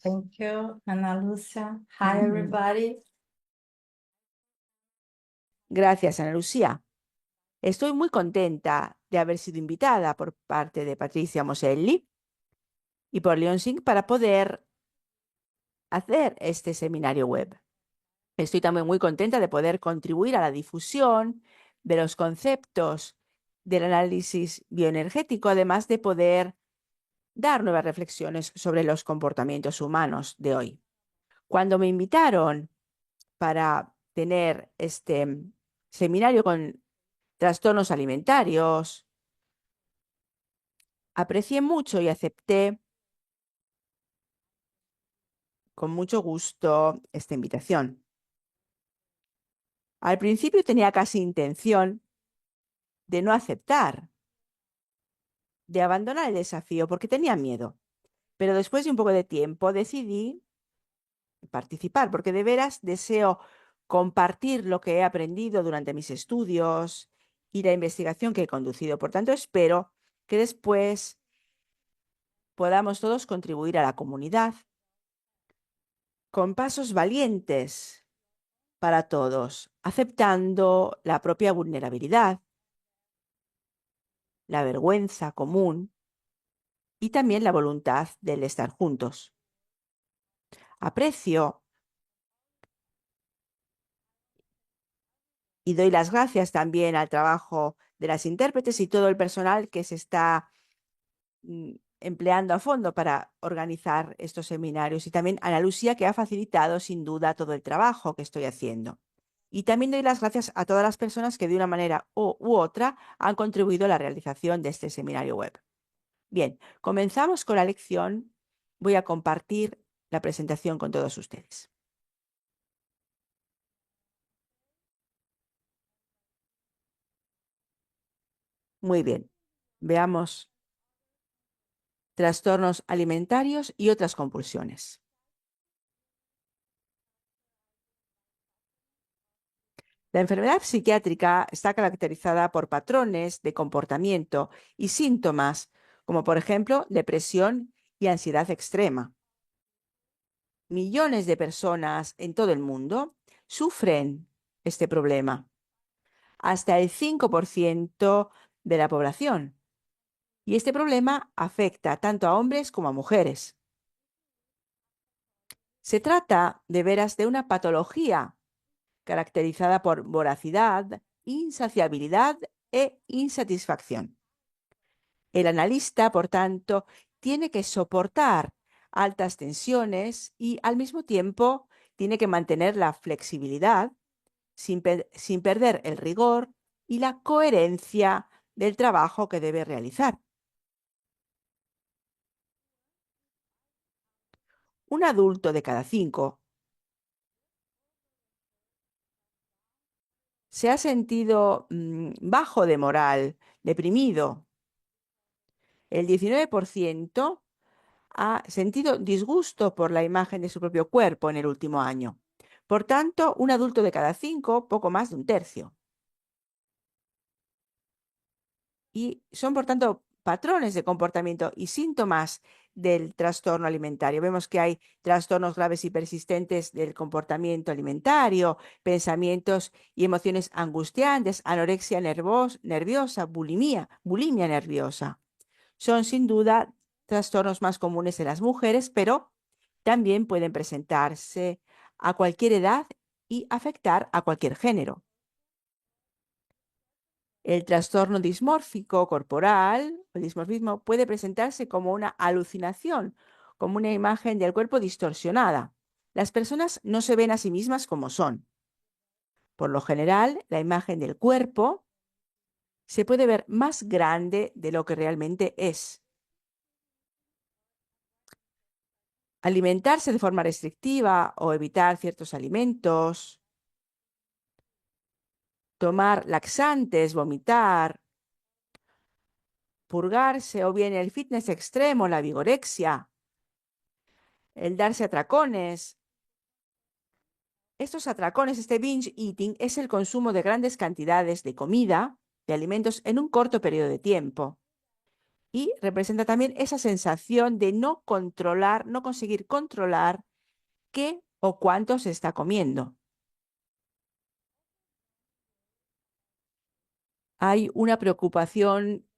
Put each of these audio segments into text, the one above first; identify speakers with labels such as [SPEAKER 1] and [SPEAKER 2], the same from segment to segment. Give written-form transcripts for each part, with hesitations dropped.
[SPEAKER 1] Thank you, Ana Lucia. Hi,
[SPEAKER 2] Mm.
[SPEAKER 1] everybody.
[SPEAKER 2] Gracias, Ana Lucía. Estoy muy contenta de haber sido invitada por parte de Patricia Moselli y por Leonsing para poder hacer este seminario web. Estoy también muy contenta de poder contribuir a la difusión de los conceptos del análisis bioenergético, además de poder dar nuevas reflexiones sobre los comportamientos humanos de hoy. Cuando me invitaron para tener este seminario con trastornos alimentarios, aprecié mucho y acepté con mucho gusto esta invitación. Al principio tenía casi intención de no aceptar, de abandonar el desafío porque tenía miedo, pero después de un poco de tiempo decidí participar porque de veras deseo compartir lo que he aprendido durante mis estudios y la investigación que he conducido. Por tanto, espero que después podamos todos contribuir a la comunidad con pasos valientes para todos, aceptando la propia vulnerabilidad, la vergüenza común y también la voluntad del estar juntos. Aprecio y doy las gracias también al trabajo de las intérpretes y todo el personal que se está empleando a fondo para organizar estos seminarios, y también a Ana Lucía, que ha facilitado sin duda todo el trabajo que estoy haciendo. Y también doy las gracias a todas las personas que de una manera u otra han contribuido a la realización de este seminario web. Bien, comenzamos con la lección. Voy a compartir la presentación con todos ustedes. Muy bien, veamos trastornos alimentarios y otras compulsiones. La enfermedad psiquiátrica está caracterizada por patrones de comportamiento y síntomas, como por ejemplo depresión y ansiedad extrema. Millones de personas en todo el mundo sufren este problema, hasta el 5% de la población. Y este problema afecta tanto a hombres como a mujeres. Se trata de veras de una patología caracterizada por voracidad, insaciabilidad e insatisfacción. El analista, por tanto, tiene que soportar altas tensiones y al mismo tiempo tiene que mantener la flexibilidad sin perder el rigor y la coherencia del trabajo que debe realizar. Un adulto de cada 5 se ha sentido bajo de moral, deprimido. El 19% ha sentido disgusto por la imagen de su propio cuerpo en el último año. Por tanto, un adulto de cada 5, poco más de un tercio. Y son, por tanto, patrones de comportamiento y síntomas del trastorno alimentario. Vemos que hay trastornos graves y persistentes del comportamiento alimentario, pensamientos y emociones angustiantes, anorexia nerviosa, bulimia nerviosa. Son sin duda trastornos más comunes en las mujeres, pero también pueden presentarse a cualquier edad y afectar a cualquier género. El trastorno dismórfico corporal, el dismorfismo, puede presentarse como una alucinación, como una imagen del cuerpo distorsionada. Las personas no se ven a sí mismas como son. Por lo general, la imagen del cuerpo se puede ver más grande de lo que realmente es. Alimentarse de forma restrictiva o evitar ciertos alimentos, tomar laxantes, vomitar, purgarse o bien el fitness extremo, la vigorexia, el darse atracones. Estos atracones, este binge eating, es el consumo de grandes cantidades de comida, de alimentos en un corto periodo de tiempo. y representa también esa sensación de no controlar, no conseguir controlar qué o cuánto se está comiendo. Hay una preocupación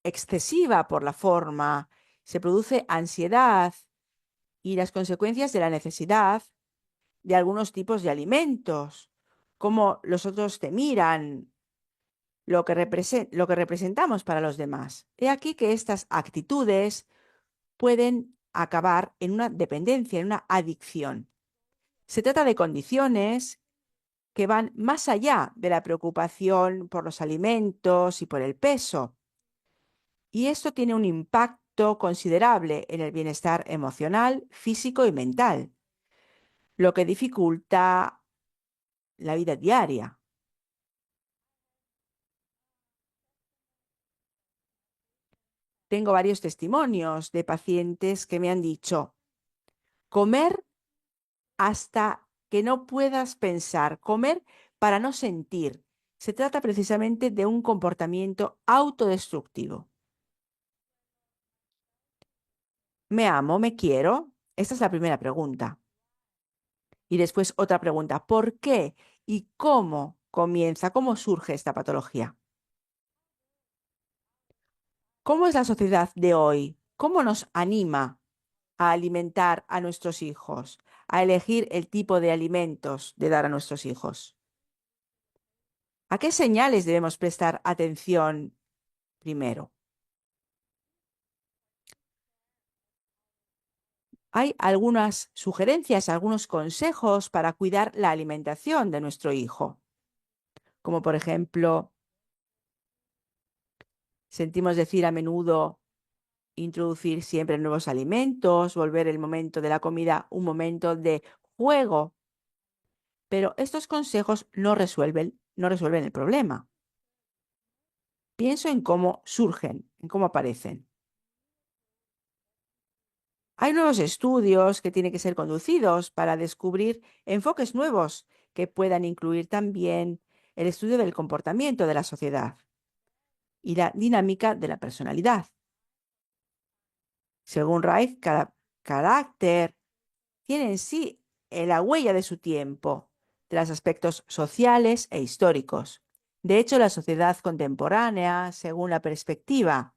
[SPEAKER 2] excesiva por la forma, se produce ansiedad y las consecuencias de la necesidad de algunos tipos de alimentos, cómo los otros te miran, lo que representamos para los demás. He aquí que estas actitudes pueden acabar en una dependencia, en una adicción. Se trata de condiciones que van más allá de la preocupación por los alimentos y por el peso. Y esto tiene un impacto considerable en el bienestar emocional, físico y mental, lo que dificulta la vida diaria. Tengo varios testimonios de pacientes que me han dicho, comer hasta que no puedas pensar, comer para no sentir. Se trata precisamente de un comportamiento autodestructivo. ¿Me amo? ¿Me quiero? Esta es la primera pregunta. Y después otra pregunta, ¿por qué y cómo comienza, cómo surge esta patología? ¿Cómo es la sociedad de hoy? ¿Cómo nos anima a alimentar a nuestros hijos, a elegir el tipo de alimentos de dar a nuestros hijos? ¿A qué señales debemos prestar atención primero? Hay algunas sugerencias, algunos consejos para cuidar la alimentación de nuestro hijo, como por ejemplo, sentimos decir a menudo, introducir siempre nuevos alimentos, volver el momento de la comida un momento de juego. Pero estos consejos no resuelven el problema. Pienso en cómo surgen, en cómo aparecen. Hay nuevos estudios que tienen que ser conducidos para descubrir enfoques nuevos que puedan incluir también el estudio del comportamiento de la sociedad y la dinámica de la personalidad. Según Reich, cada carácter tiene en sí la huella de su tiempo, de los aspectos sociales e históricos. De hecho, la sociedad contemporánea, según la perspectiva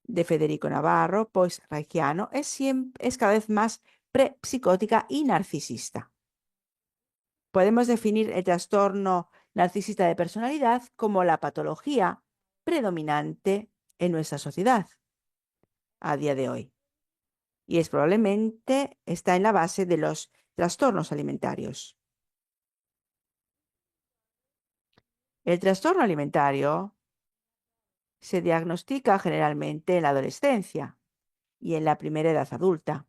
[SPEAKER 2] de Federico Navarro, post-reichiano, es cada vez más prepsicótica y narcisista. Podemos definir el trastorno narcisista de personalidad como la patología predominante en nuestra sociedad a día de hoy. Y es probablemente está en la base de los trastornos alimentarios. El trastorno alimentario se diagnostica generalmente en la adolescencia y en la primera edad adulta.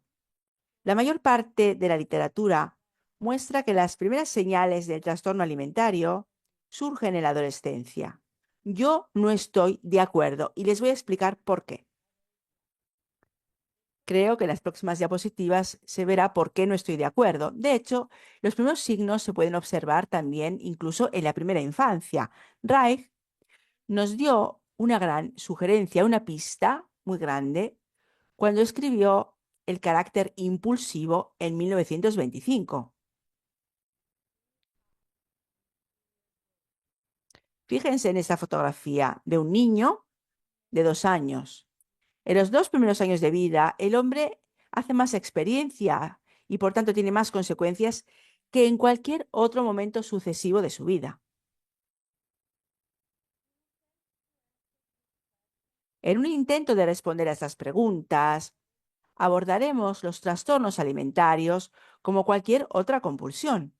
[SPEAKER 2] La mayor parte de la literatura muestra que las primeras señales del trastorno alimentario surgen en la adolescencia. Yo no estoy de acuerdo y les voy a explicar por qué. Creo que en las próximas diapositivas se verá por qué no estoy de acuerdo. De hecho, los primeros signos se pueden observar también incluso en la primera infancia. Reich nos dio una gran sugerencia, una pista muy grande, cuando escribió El carácter impulsivo en 1925. Fíjense en esta fotografía de un niño de 2 años. En los 2 primeros años de vida, el hombre hace más experiencia y por tanto tiene más consecuencias que en cualquier otro momento sucesivo de su vida. En un intento de responder a estas preguntas, abordaremos los trastornos alimentarios como cualquier otra compulsión.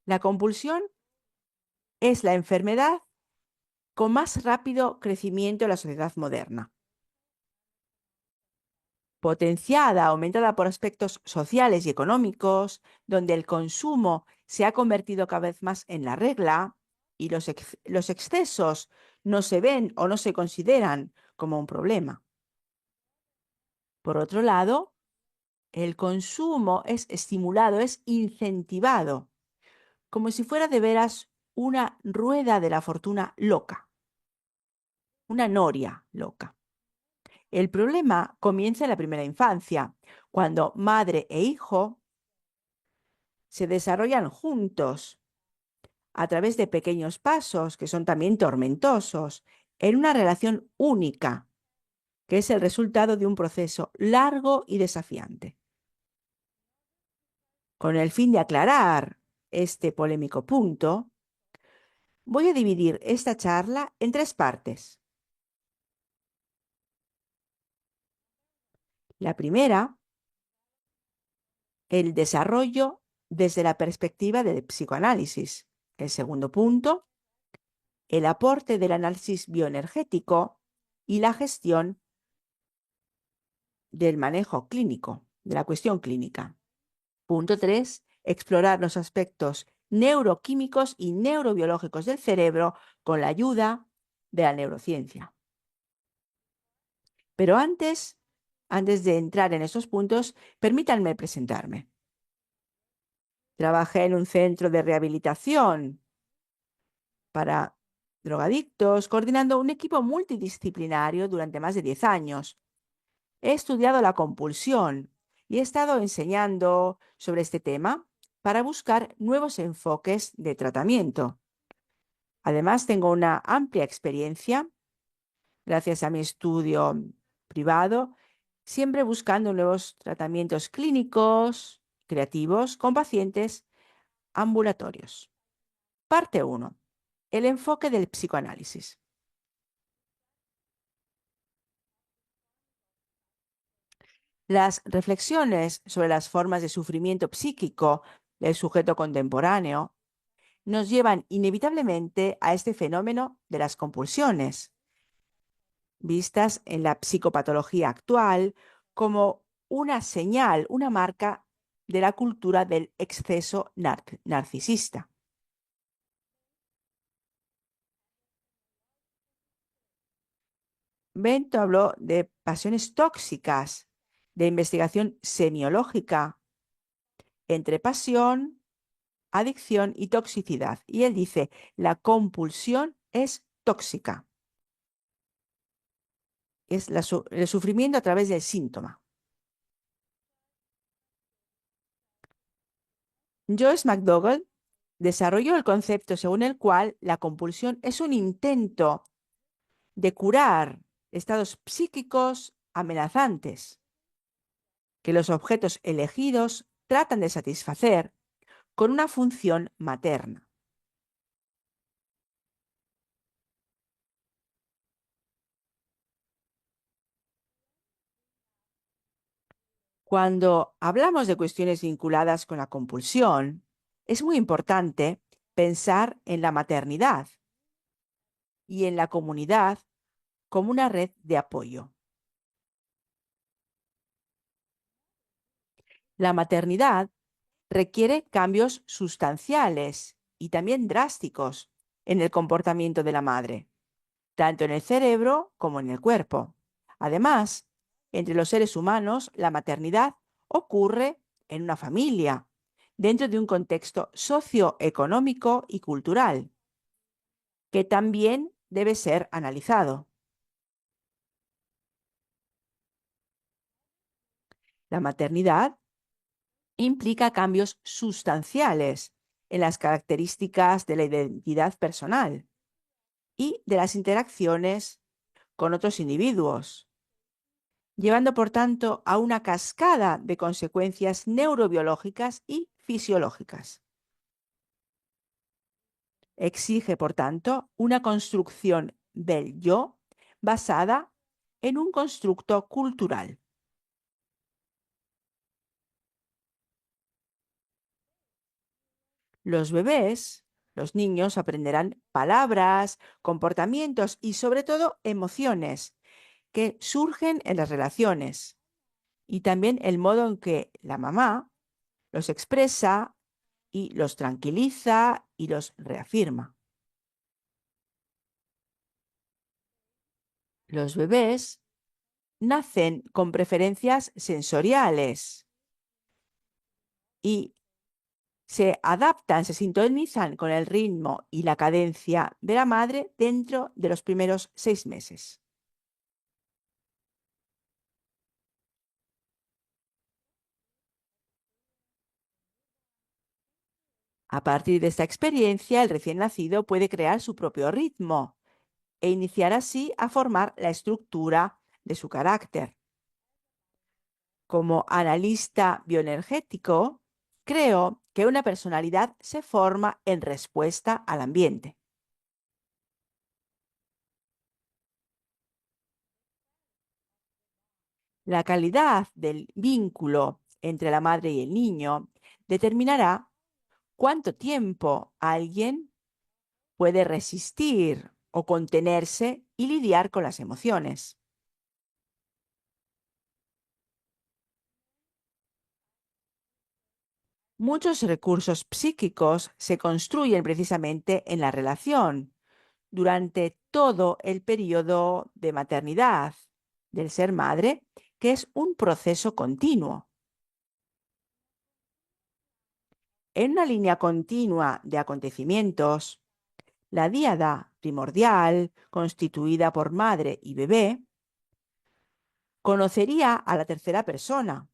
[SPEAKER 2] La compulsión es la enfermedad con más rápido crecimiento en la sociedad moderna. Potenciada, aumentada por aspectos sociales y económicos, donde el consumo se ha convertido cada vez más en la regla y los excesos no se ven o no se consideran como un problema. Por otro lado, el consumo es estimulado, es incentivado, como si fuera de veras una rueda de la fortuna loca. una noria loca. El problema comienza en la primera infancia, cuando madre e hijo se desarrollan juntos a través de pequeños pasos que son también tormentosos, en una relación única, que es el resultado de un proceso largo y desafiante. Con el fin de aclarar este polémico punto, voy a dividir esta charla en 3 partes. La primera, el desarrollo desde la perspectiva del psicoanálisis. El segundo punto, el aporte del análisis bioenergético y la gestión del manejo clínico, de la cuestión clínica. Punto 3, explorar los aspectos neuroquímicos y neurobiológicos del cerebro con la ayuda de la neurociencia. Pero antes de entrar en esos puntos, permítanme presentarme. Trabajé en un centro de rehabilitación para drogadictos, coordinando un equipo multidisciplinario durante más de 10 años. He estudiado la compulsión y he estado enseñando sobre este tema para buscar nuevos enfoques de tratamiento. Además, tengo una amplia experiencia, gracias a mi estudio privado, siempre buscando nuevos tratamientos clínicos, creativos, con pacientes ambulatorios. Parte 1. El enfoque del psicoanálisis. Las reflexiones sobre las formas de sufrimiento psíquico del sujeto contemporáneo nos llevan inevitablemente a este fenómeno de las compulsiones, vistas en la psicopatología actual como una señal, una marca de la cultura del exceso narcisista. Bento habló de pasiones tóxicas, de investigación semiológica entre pasión, adicción y toxicidad. Y él dice, la compulsión es tóxica. Es el sufrimiento a través del síntoma. Joyce McDougall desarrolló el concepto según el cual la compulsión es un intento de curar estados psíquicos amenazantes que los objetos elegidos tratan de satisfacer con una función materna. Cuando hablamos de cuestiones vinculadas con la compulsión, es muy importante pensar en la maternidad y en la comunidad como una red de apoyo. La maternidad requiere cambios sustanciales y también drásticos en el comportamiento de la madre, tanto en el cerebro como en el cuerpo. Además, entre los seres humanos, la maternidad ocurre en una familia, dentro de un contexto socioeconómico y cultural, que también debe ser analizado. La maternidad implica cambios sustanciales en las características de la identidad personal y de las interacciones con otros individuos, llevando por tanto a una cascada de consecuencias neurobiológicas y fisiológicas. Exige, por tanto, una construcción del yo basada en un constructo cultural. Los bebés, los niños aprenderán palabras, comportamientos y sobre todo emociones que surgen en las relaciones y también el modo en que la mamá los expresa y los tranquiliza y los reafirma. Los bebés nacen con preferencias sensoriales y se adaptan, se sintonizan con el ritmo y la cadencia de la madre dentro de los primeros 6 meses. A partir de esta experiencia, el recién nacido puede crear su propio ritmo e iniciar así a formar la estructura de su carácter. Como analista bioenergético, creo que una personalidad se forma en respuesta al ambiente. La calidad del vínculo entre la madre y el niño determinará cuánto tiempo alguien puede resistir o contenerse y lidiar con las emociones. Muchos recursos psíquicos se construyen precisamente en la relación durante todo el periodo de maternidad del ser madre, que es un proceso continuo. En una línea continua de acontecimientos, la díada primordial, constituida por madre y bebé, conocería a la tercera persona,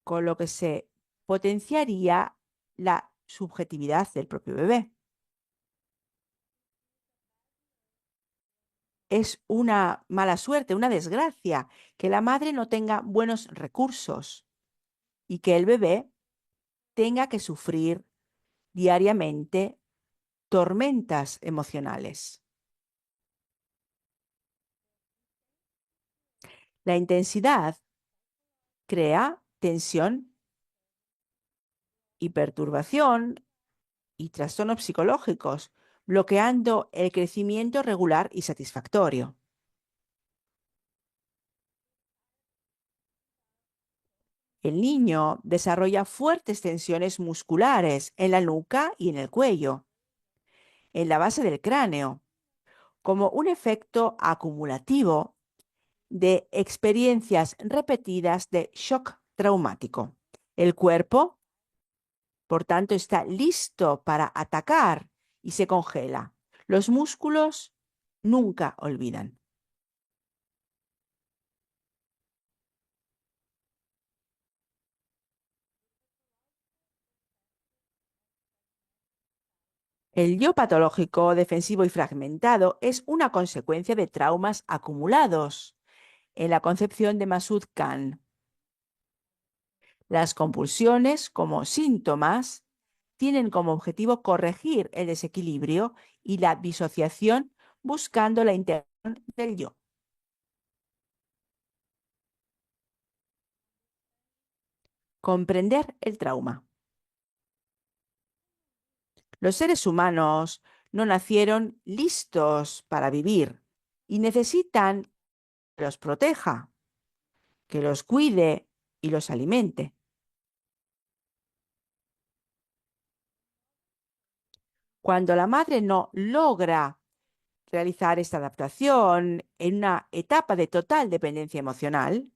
[SPEAKER 2] con lo que se potenciaría la subjetividad del propio bebé. Es una mala suerte, una desgracia, que la madre no tenga buenos recursos y que el bebé tenga que sufrir diariamente tormentas emocionales. La intensidad crea tensión y perturbación y trastornos psicológicos, bloqueando el crecimiento regular y satisfactorio. El niño desarrolla fuertes tensiones musculares en la nuca y en el cuello, en la base del cráneo, como un efecto acumulativo de experiencias repetidas de shock traumático. El cuerpo, por tanto, está listo para atacar y se congela. Los músculos nunca olvidan. El yo patológico, defensivo y fragmentado es una consecuencia de traumas acumulados en la concepción de Masud Khan. Las compulsiones, como síntomas, tienen como objetivo corregir el desequilibrio y la disociación buscando la integración del yo. Comprender el trauma. Los seres humanos no nacieron listos para vivir y necesitan que los proteja, que los cuide y los alimente. Cuando la madre no logra realizar esta adaptación en una etapa de total dependencia emocional,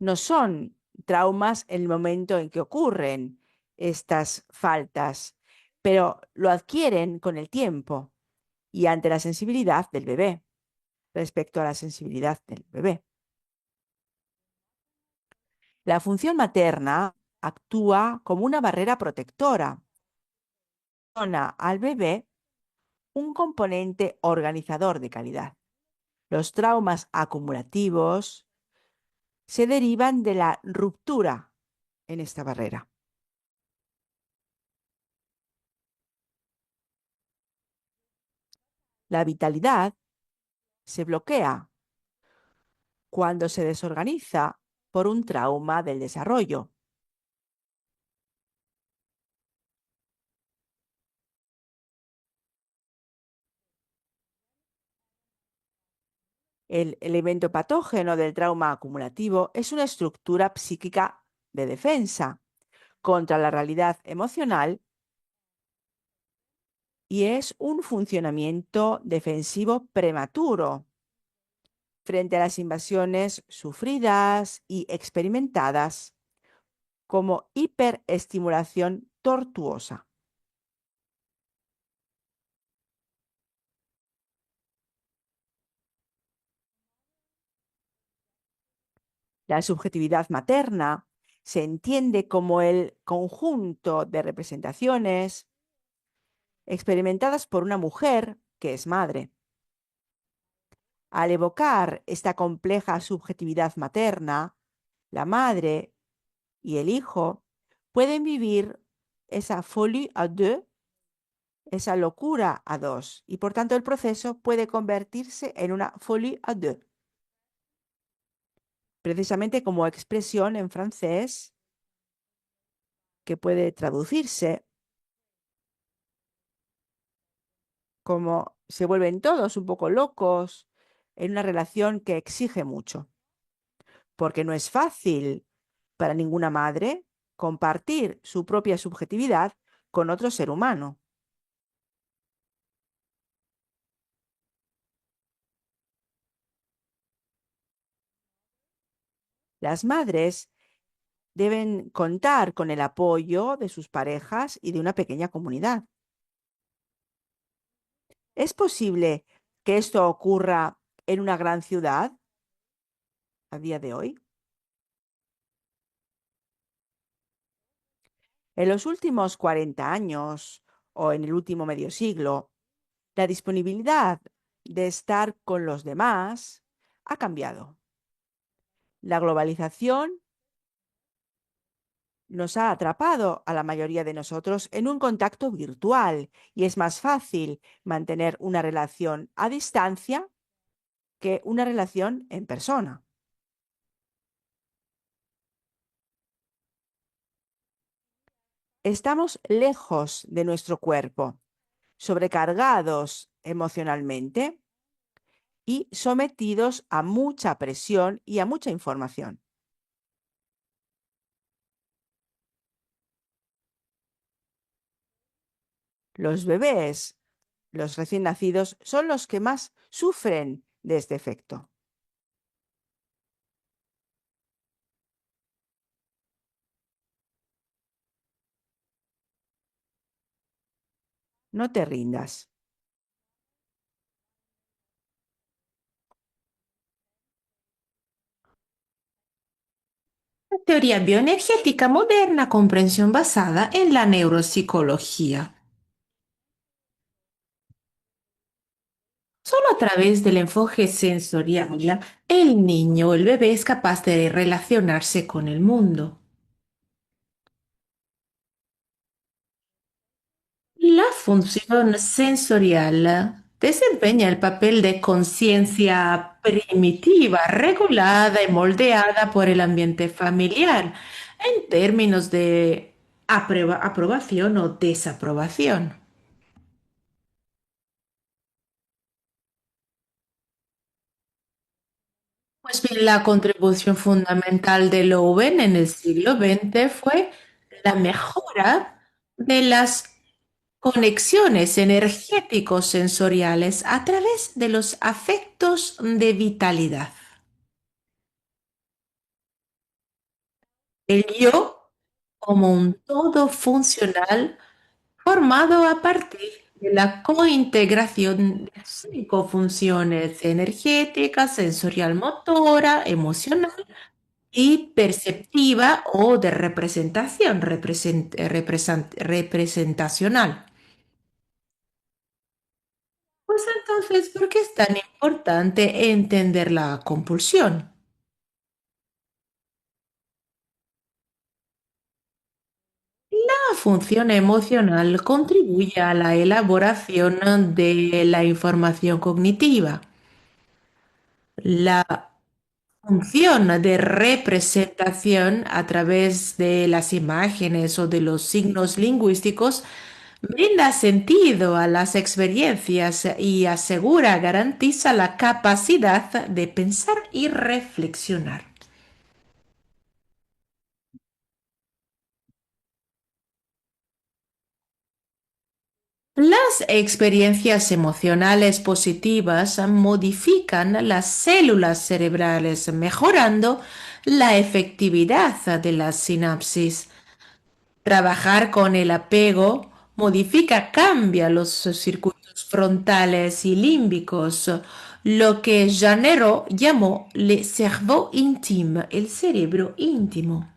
[SPEAKER 2] no son traumas en el momento en que ocurren estas faltas, pero lo adquieren con el tiempo y ante la sensibilidad del bebé, respecto a la sensibilidad del bebé. La función materna actúa como una barrera protectora, dona al bebé un componente organizador de calidad. Los traumas acumulativos se derivan de la ruptura en esta barrera. La vitalidad se bloquea cuando se desorganiza por un trauma del desarrollo. El elemento patógeno del trauma acumulativo es una estructura psíquica de defensa contra la realidad emocional y es un funcionamiento defensivo prematuro frente a las invasiones sufridas y experimentadas como hiperestimulación tortuosa. La subjetividad materna se entiende como el conjunto de representaciones experimentadas por una mujer que es madre. Al evocar esta compleja subjetividad materna, la madre y el hijo pueden vivir esa folie à deux, esa locura a dos, y por tanto el proceso puede convertirse en una folie à deux. Precisamente como expresión en francés que puede traducirse como se vuelven todos un poco locos en una relación que exige mucho, porque no es fácil para ninguna madre compartir su propia subjetividad con otro ser humano. Las madres deben contar con el apoyo de sus parejas y de una pequeña comunidad. ¿Es posible que esto ocurra en una gran ciudad a día de hoy? En los últimos 40 años o en el último medio siglo, la disponibilidad de estar con los demás ha cambiado. La globalización nos ha atrapado a la mayoría de nosotros en un contacto virtual y es más fácil mantener una relación a distancia que una relación en persona. Estamos lejos de nuestro cuerpo, sobrecargados emocionalmente y sometidos a mucha presión y a mucha información. Los bebés, los recién nacidos, son los que más sufren de este efecto. No te rindas.
[SPEAKER 1] Teoría bioenergética moderna, comprensión basada en la neuropsicología. Solo a través del enfoque sensorial, el niño o el bebé es capaz de relacionarse con el mundo. La función sensorial desempeña el papel de conciencia primitiva, regulada y moldeada por el ambiente familiar en términos de aprobación o desaprobación. Pues bien, la contribución fundamental de Lowen en el siglo XX fue la mejora de las conexiones energéticos sensoriales a través de los afectos de vitalidad. El yo como un todo funcional formado a partir de la cointegración de 5 funciones energéticas, sensorial, motora, emocional y perceptiva o de representación, representacional. Pues entonces, ¿por qué es tan importante entender la compulsión? La función emocional contribuye a la elaboración de la información cognitiva. La función de representación a través de las imágenes o de los signos lingüísticos brinda sentido a las experiencias y garantiza la capacidad de pensar y reflexionar. Las experiencias emocionales positivas modifican las células cerebrales, mejorando la efectividad de la sinapsis. Trabajar con el apego modifica, cambia los circuitos frontales y límbicos, lo que Janero llamó le cerveau intime, el cerebro íntimo.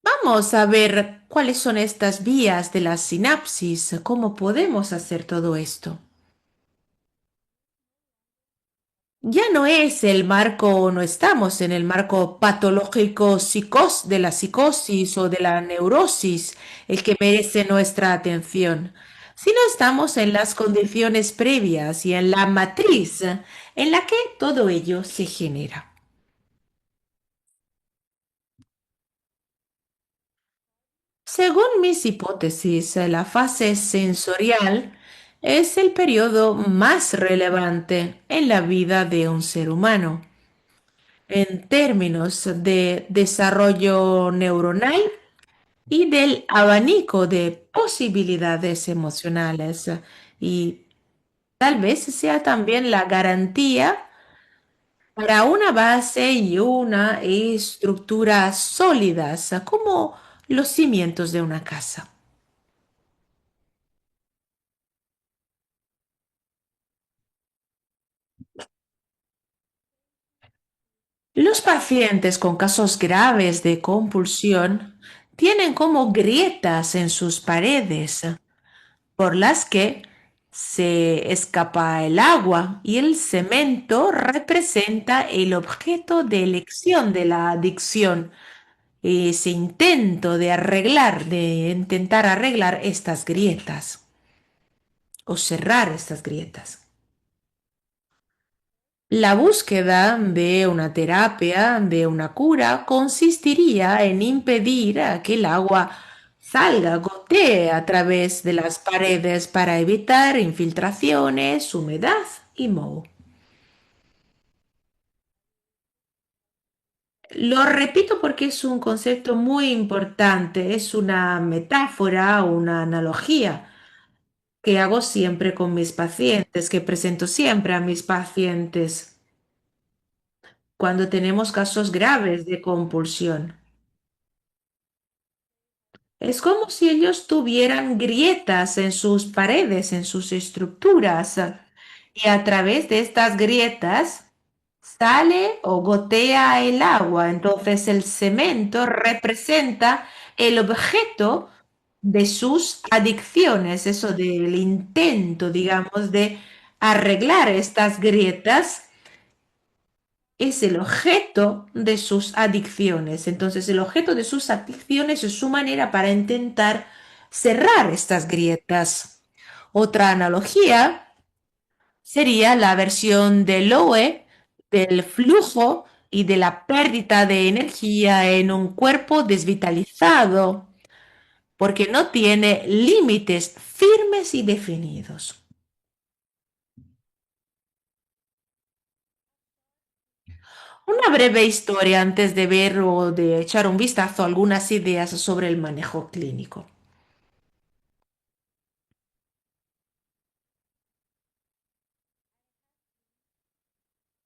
[SPEAKER 1] Vamos a ver cuáles son estas vías de la sinapsis, cómo podemos hacer todo esto. Ya no es el marco, no estamos en el marco patológico de la psicosis o de la neurosis el que merece nuestra atención, sino estamos en las condiciones previas y en la matriz en la que todo ello se genera. Según mis hipótesis, la fase sensorial es el periodo más relevante en la vida de un ser humano. En términos de desarrollo neuronal y del abanico de posibilidades emocionales. Y tal vez sea también la garantía para una base y una estructura sólidas, como los cimientos de una casa. Los pacientes con casos graves de compulsión tienen como grietas en sus paredes por las que se escapa el agua y el cemento representa el objeto de elección de la adicción. Ese intento de arreglar, de intentar arreglar estas grietas o cerrar estas grietas. La búsqueda de una terapia, de una cura, consistiría en impedir a que el agua salga, gotee a través de las paredes para evitar infiltraciones, humedad y moho. Lo repito porque es un concepto muy importante, es una metáfora, una analogía que hago siempre con mis pacientes, que presento siempre a mis pacientes cuando tenemos casos graves de compulsión. Es como si ellos tuvieran grietas en sus paredes, en sus estructuras, y a través de estas grietas sale o gotea el agua. Entonces el cemento representa el objeto de sus adicciones, eso del intento, digamos, de arreglar estas grietas es el objeto de sus adicciones. Entonces, el objeto de sus adicciones es su manera para intentar cerrar estas grietas. Otra analogía sería la versión de Lowe del flujo y de la pérdida de energía en un cuerpo desvitalizado, porque no tiene límites firmes y definidos. Una breve historia antes de ver o de echar un vistazo a algunas ideas sobre el manejo clínico.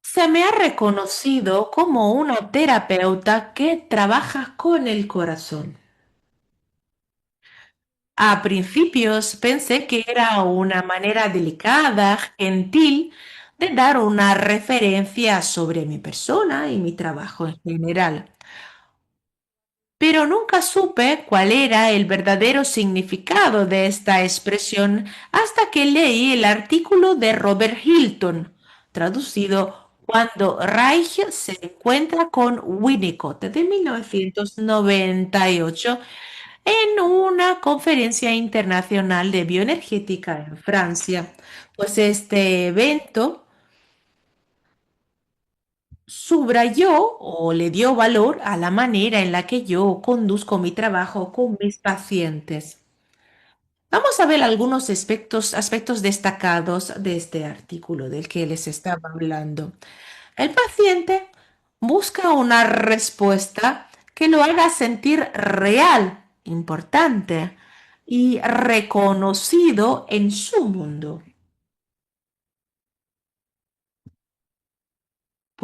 [SPEAKER 1] Se me ha reconocido como una terapeuta que trabaja con el corazón. A principios pensé que era una manera delicada, gentil, de dar una referencia sobre mi persona y mi trabajo en general. Pero nunca supe cuál era el verdadero significado de esta expresión hasta que leí el artículo de Robert Hilton, traducido Cuando Reich se encuentra con Winnicott de 1998 en una conferencia internacional de bioenergética en Francia. Pues este evento subrayó o le dio valor a la manera en la que yo conduzco mi trabajo con mis pacientes. Vamos a ver algunos aspectos destacados de este artículo del que les estaba hablando. El paciente busca una respuesta que lo haga sentir real, importante y reconocido en su mundo.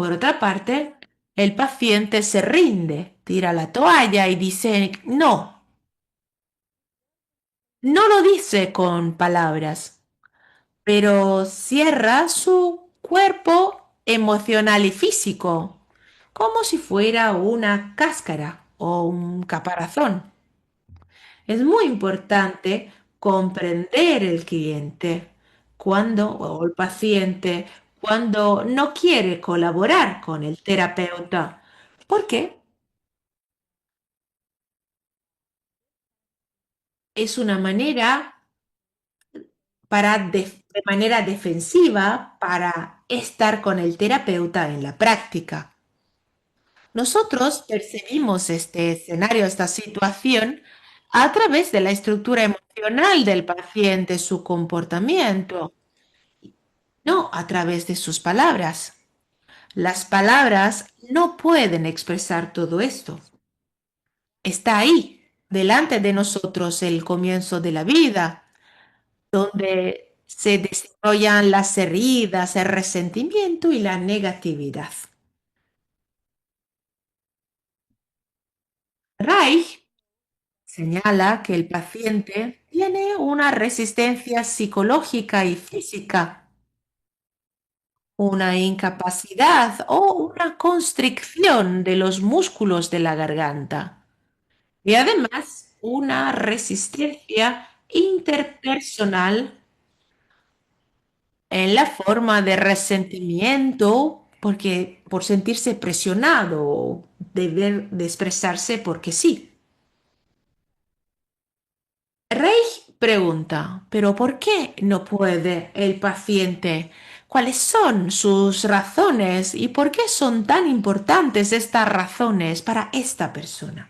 [SPEAKER 1] Por otra parte, el paciente se rinde, tira la toalla y dice, no, no lo dice con palabras, pero cierra su cuerpo emocional y físico, como si fuera una cáscara o un caparazón. Es muy importante comprender el cliente cuando, o el paciente cuando no quiere colaborar con el terapeuta. ¿Por qué? Es una manera de manera defensiva para estar con el terapeuta en la práctica. Nosotros percibimos este escenario, esta situación, a través de la estructura emocional del paciente, su comportamiento, no a través de sus palabras. Las palabras no pueden expresar todo esto. Está ahí, delante de nosotros, el comienzo de la vida, donde se desarrollan las heridas, el resentimiento y la negatividad. Reich señala que el paciente tiene una resistencia psicológica y física, una incapacidad o una constricción de los músculos de la garganta y además una resistencia interpersonal en la forma de resentimiento porque por sentirse presionado o de expresarse porque sí. Reich pregunta, ¿pero por qué no puede el paciente? ¿Cuáles son sus razones y por qué son tan importantes estas razones para esta persona?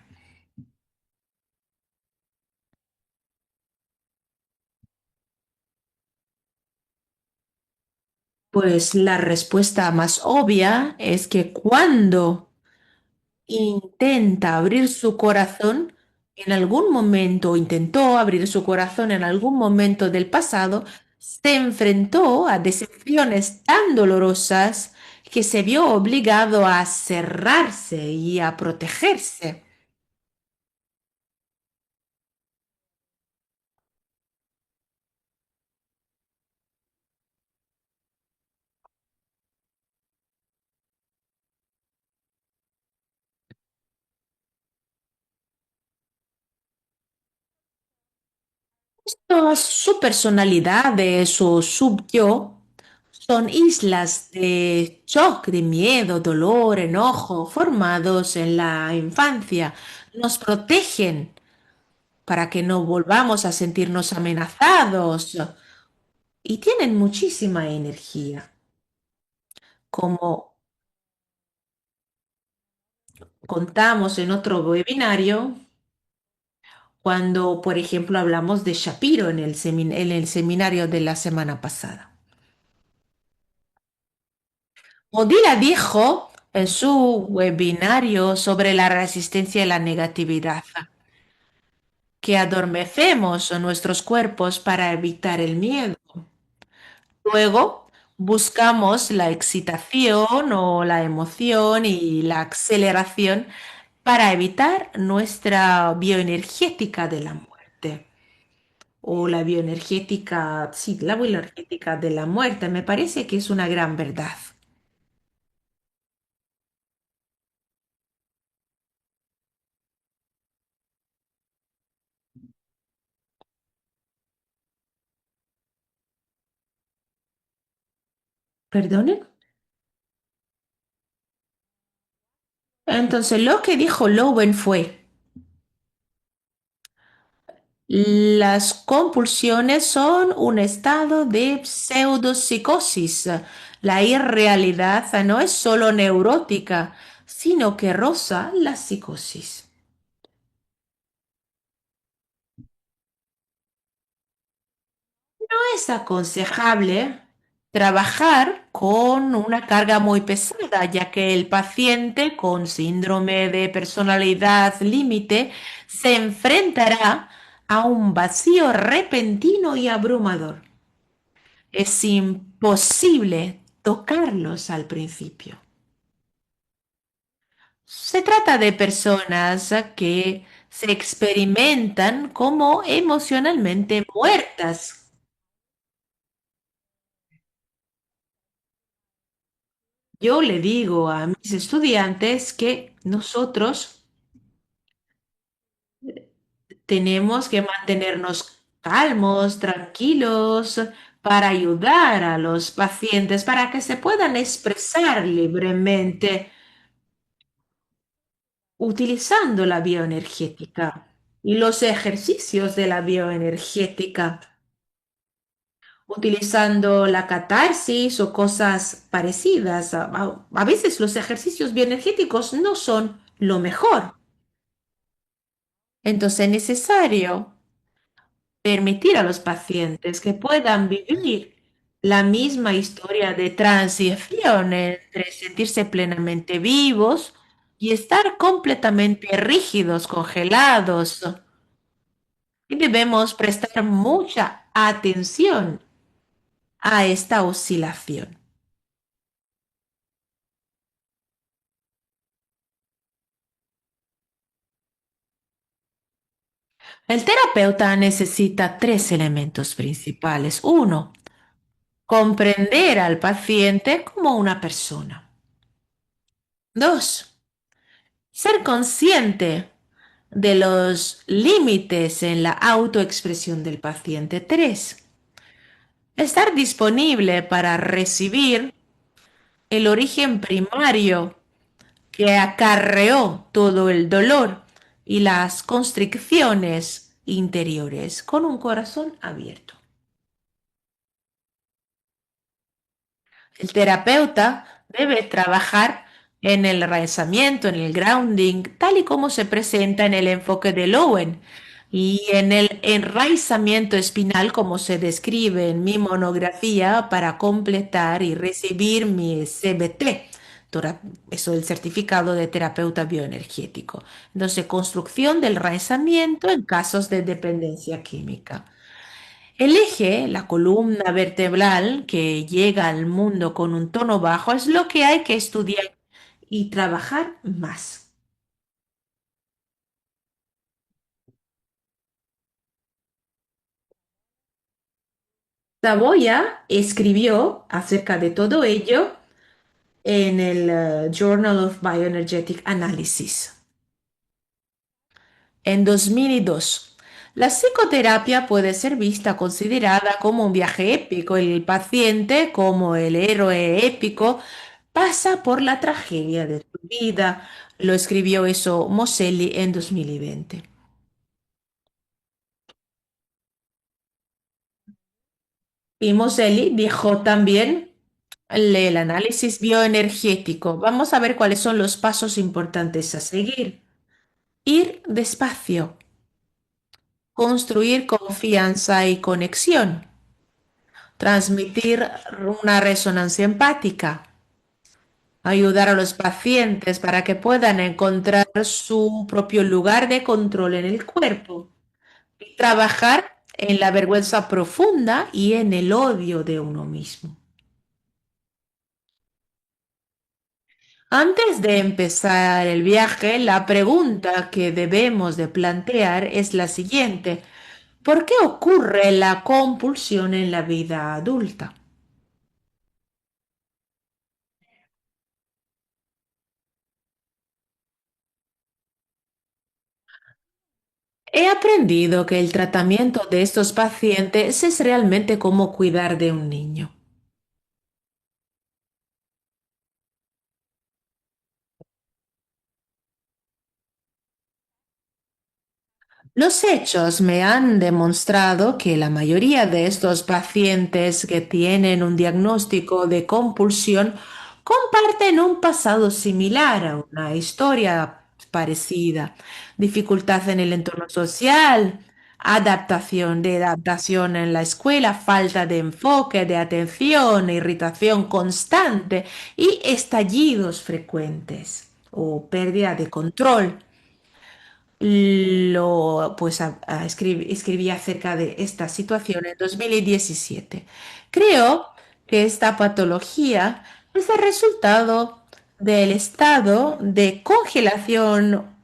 [SPEAKER 1] Pues la respuesta más obvia es que cuando intenta abrir su corazón, en algún momento, intentó abrir su corazón en algún momento del pasado, se enfrentó a decepciones tan dolorosas que se vio obligado a cerrarse y a protegerse. Su personalidad, de su sub-yo, son islas de shock, de miedo, dolor, enojo, formados en la infancia. Nos protegen para que no volvamos a sentirnos amenazados y tienen muchísima energía. Como contamos en otro webinario, cuando, por ejemplo, hablamos de Shapiro en en el seminario de la semana pasada. Modira dijo en su webinario sobre la resistencia y la negatividad que adormecemos nuestros cuerpos para evitar el miedo. Luego buscamos la excitación o la emoción y la aceleración para evitar nuestra bioenergética de la muerte. O la bioenergética, sí, la bioenergética de la muerte. Me parece que es una gran verdad. ¿Perdone? Entonces, lo que dijo Lowen fue, las compulsiones son un estado de pseudopsicosis. La irrealidad no es solo neurótica, sino que roza la psicosis. Es aconsejable trabajar con una carga muy pesada, ya que el paciente con síndrome de personalidad límite se enfrentará a un vacío repentino y abrumador. Es imposible tocarlos al principio. Se trata de personas que se experimentan como emocionalmente muertas. Yo le digo a mis estudiantes que nosotros tenemos que mantenernos calmos, tranquilos, para ayudar a los pacientes, para que se puedan expresar libremente utilizando la bioenergética y los ejercicios de la bioenergética, utilizando la catarsis o cosas parecidas. A veces los ejercicios bioenergéticos no son lo mejor. Entonces es necesario permitir a los pacientes que puedan vivir la misma historia de transición entre sentirse plenamente vivos y estar completamente rígidos, congelados. Y debemos prestar mucha atención a esta oscilación. El terapeuta necesita tres elementos principales. Uno, comprender al paciente como una persona. Dos, ser consciente de los límites en la autoexpresión del paciente. Tres, estar disponible para recibir el origen primario que acarreó todo el dolor y las constricciones interiores con un corazón abierto. El terapeuta debe trabajar en el enraizamiento, en el grounding, tal y como se presenta en el enfoque de Lowen, y en el enraizamiento espinal, como se describe en mi monografía para completar y recibir mi CBT, eso el certificado de terapeuta bioenergético. Entonces, construcción del enraizamiento en casos de dependencia química. El eje, la columna vertebral que llega al mundo con un tono bajo, es lo que hay que estudiar y trabajar más. Saboya escribió acerca de todo ello en el Journal of Bioenergetic Analysis en 2002. La psicoterapia puede ser vista considerada como un viaje épico. El paciente, como el héroe épico, pasa por la tragedia de su vida. Lo escribió eso Moselli en 2020. Y Moselli dijo también el análisis bioenergético. Vamos a ver cuáles son los pasos importantes a seguir. Ir despacio, construir confianza y conexión, transmitir una resonancia empática, ayudar a los pacientes para que puedan encontrar su propio lugar de control en el cuerpo y trabajar en la vergüenza profunda y en el odio de uno mismo. Antes de empezar el viaje, la pregunta que debemos de plantear es la siguiente. ¿Por qué ocurre la compulsión en la vida adulta? He aprendido que el tratamiento de estos pacientes es realmente como cuidar de un niño. Los hechos me han demostrado que la mayoría de estos pacientes que tienen un diagnóstico de compulsión comparten un pasado similar a una historia parecida, dificultad en el entorno social, adaptación en la escuela, falta de enfoque, de atención, irritación constante y estallidos frecuentes o pérdida de control. Escribí acerca de esta situación en 2017. Creo que esta patología es el resultado del estado de congelación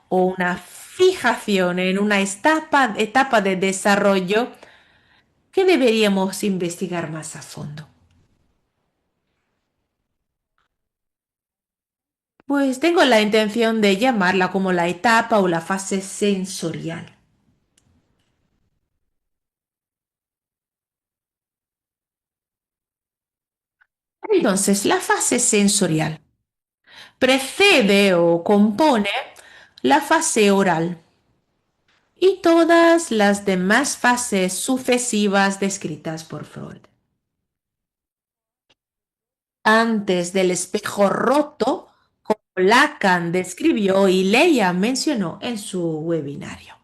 [SPEAKER 1] o una fijación en una etapa de desarrollo que deberíamos investigar más a fondo. Pues tengo la intención de llamarla como la etapa o la fase sensorial. Entonces, la fase sensorial precede o compone la fase oral y todas las demás fases sucesivas descritas por Freud. Antes del espejo roto, como Lacan describió y Leia mencionó en su webinario.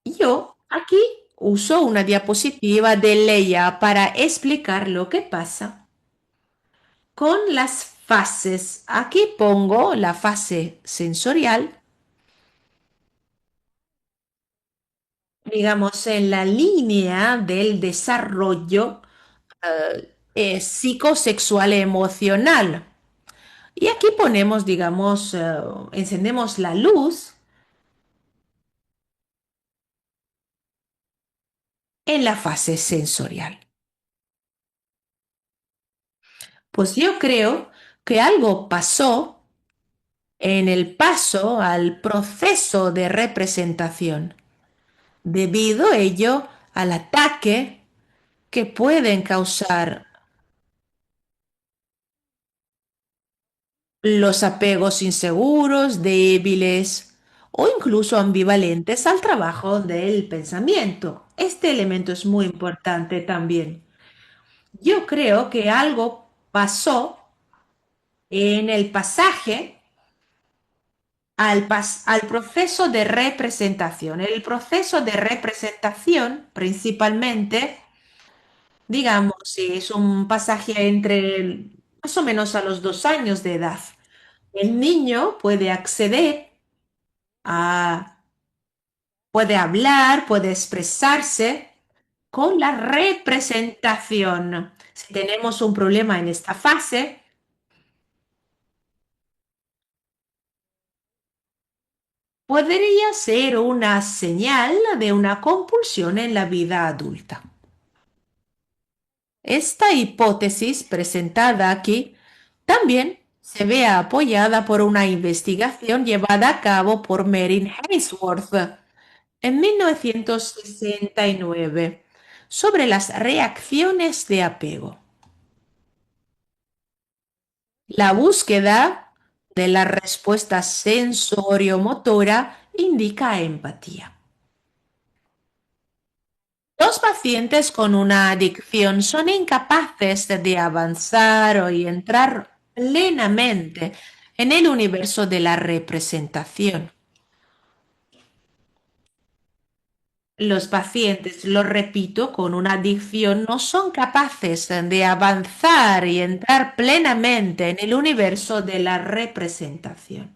[SPEAKER 1] Yo aquí uso una diapositiva de Leia para explicar lo que pasa con las fases. Aquí pongo la fase sensorial, digamos, en la línea del desarrollo psicosexual emocional. Y aquí ponemos, digamos, encendemos la luz en la fase sensorial. Pues yo creo que algo pasó en el paso al proceso de representación, debido ello al ataque que pueden causar los apegos inseguros, débiles o incluso ambivalentes al trabajo del pensamiento. Este elemento es muy importante también. Yo creo que algo pasó en el pasaje al proceso de representación. El proceso de representación, principalmente, digamos, es un pasaje entre más o menos a los 2 años de edad. El niño puede acceder a, puede hablar, puede expresarse con la representación. Si tenemos un problema en esta fase, podría ser una señal de una compulsión en la vida adulta. Esta hipótesis presentada aquí también se ve apoyada por una investigación llevada a cabo por Merin Ainsworth en 1969 sobre las reacciones de apego. La búsqueda de la respuesta sensorio-motora indica empatía. Los pacientes con una adicción son incapaces de avanzar o y entrar plenamente en el universo de la representación. Los pacientes, lo repito, con una adicción no son capaces de avanzar y entrar plenamente en el universo de la representación.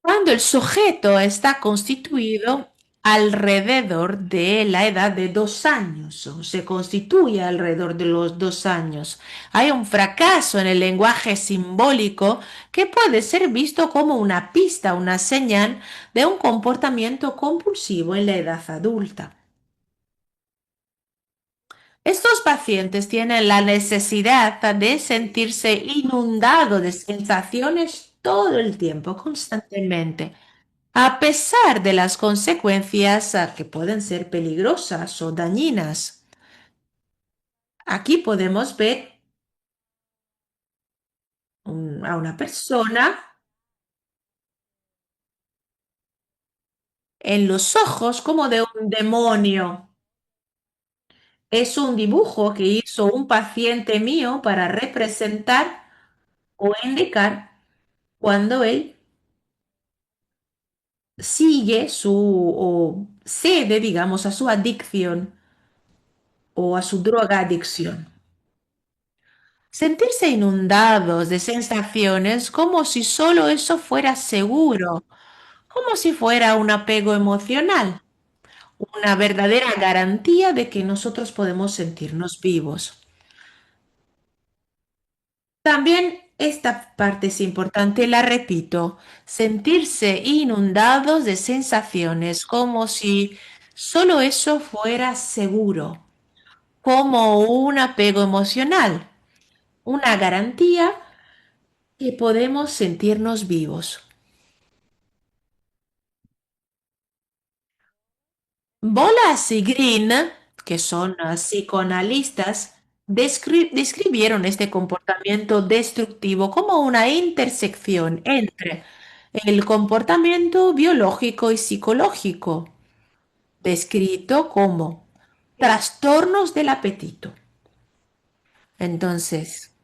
[SPEAKER 1] Cuando el sujeto está constituido alrededor de la edad de 2 años, o se constituye alrededor de los 2 años, hay un fracaso en el lenguaje simbólico que puede ser visto como una pista, una señal de un comportamiento compulsivo en la edad adulta. Estos pacientes tienen la necesidad de sentirse inundados de sensaciones todo el tiempo, constantemente, a pesar de las consecuencias que pueden ser peligrosas o dañinas. Aquí podemos ver a una persona en los ojos como de un demonio. Es un dibujo que hizo un paciente mío para representar o indicar cuando él sigue o cede, digamos, a su adicción o a su drogadicción. Sentirse inundados de sensaciones como si solo eso fuera seguro, como si fuera un apego emocional, una verdadera garantía de que nosotros podemos sentirnos vivos. También esta parte es importante, la repito, sentirse inundados de sensaciones como si solo eso fuera seguro, como un apego emocional, una garantía que podemos sentirnos vivos. Bolas y Green, que son psicoanalistas, describieron este comportamiento destructivo como una intersección entre el comportamiento biológico y psicológico, descrito como trastornos del apetito. Entonces,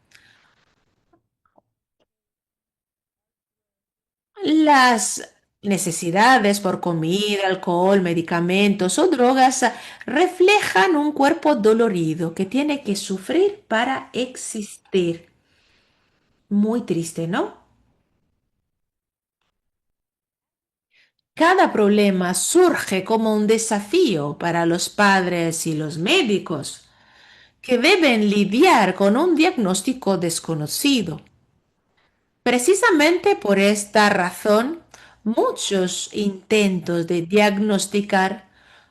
[SPEAKER 1] las necesidades por comida, alcohol, medicamentos o drogas reflejan un cuerpo dolorido que tiene que sufrir para existir. Muy triste, ¿no? Cada problema surge como un desafío para los padres y los médicos, que deben lidiar con un diagnóstico desconocido. Precisamente por esta razón, muchos intentos de diagnosticar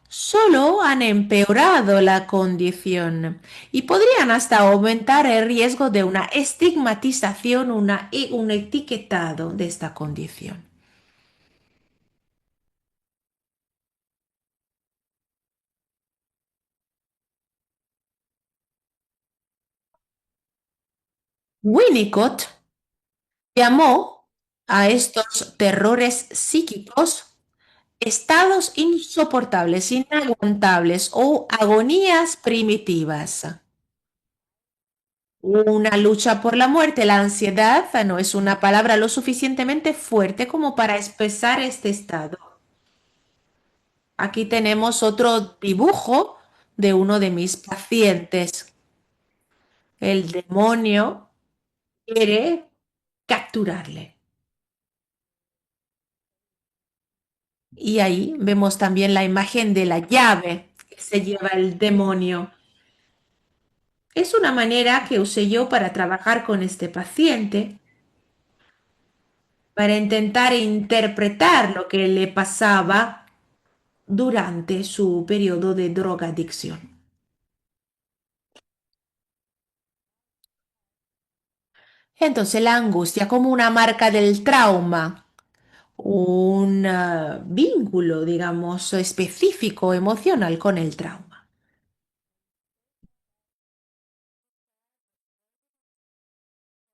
[SPEAKER 1] solo han empeorado la condición y podrían hasta aumentar el riesgo de una estigmatización, un etiquetado de esta condición. Winnicott llamó a estos terrores psíquicos estados insoportables, inaguantables o agonías primitivas. Una lucha por la muerte, la ansiedad no es una palabra lo suficientemente fuerte como para expresar este estado. Aquí tenemos otro dibujo de uno de mis pacientes. El demonio quiere capturarle. Y ahí vemos también la imagen de la llave que se lleva el demonio. Es una manera que usé yo para trabajar con este paciente, para intentar interpretar lo que le pasaba durante su periodo de drogadicción. Entonces la angustia como una marca del trauma, un vínculo, digamos, específico, emocional con el trauma.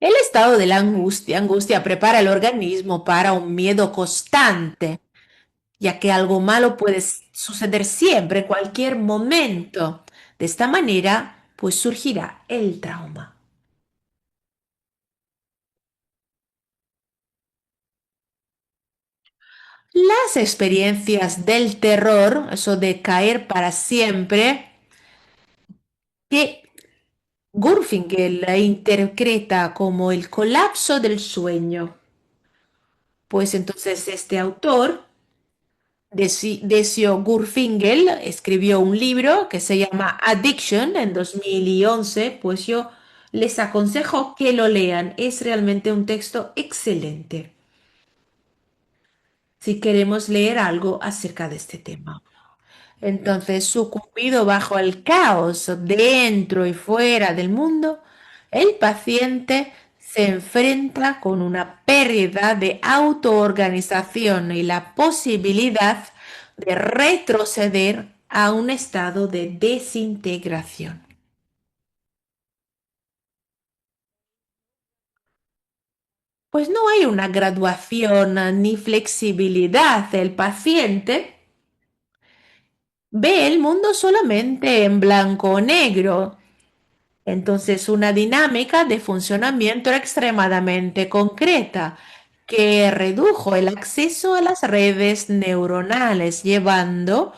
[SPEAKER 1] El estado de la angustia prepara el organismo para un miedo constante, ya que algo malo puede suceder siempre, en cualquier momento. De esta manera, pues surgirá el trauma. Las experiencias del terror, eso de caer para siempre, que Gurfingel la interpreta como el colapso del sueño. Pues entonces este autor, Decio Gurfingel, escribió un libro que se llama Addiction en 2011, pues yo les aconsejo que lo lean. Es realmente un texto excelente si queremos leer algo acerca de este tema. Entonces, sucumbido bajo el caos dentro y fuera del mundo, el paciente se enfrenta con una pérdida de autoorganización y la posibilidad de retroceder a un estado de desintegración. Pues no hay una graduación ni flexibilidad. El paciente ve el mundo solamente en blanco o negro. Entonces, una dinámica de funcionamiento extremadamente concreta que redujo el acceso a las redes neuronales, llevando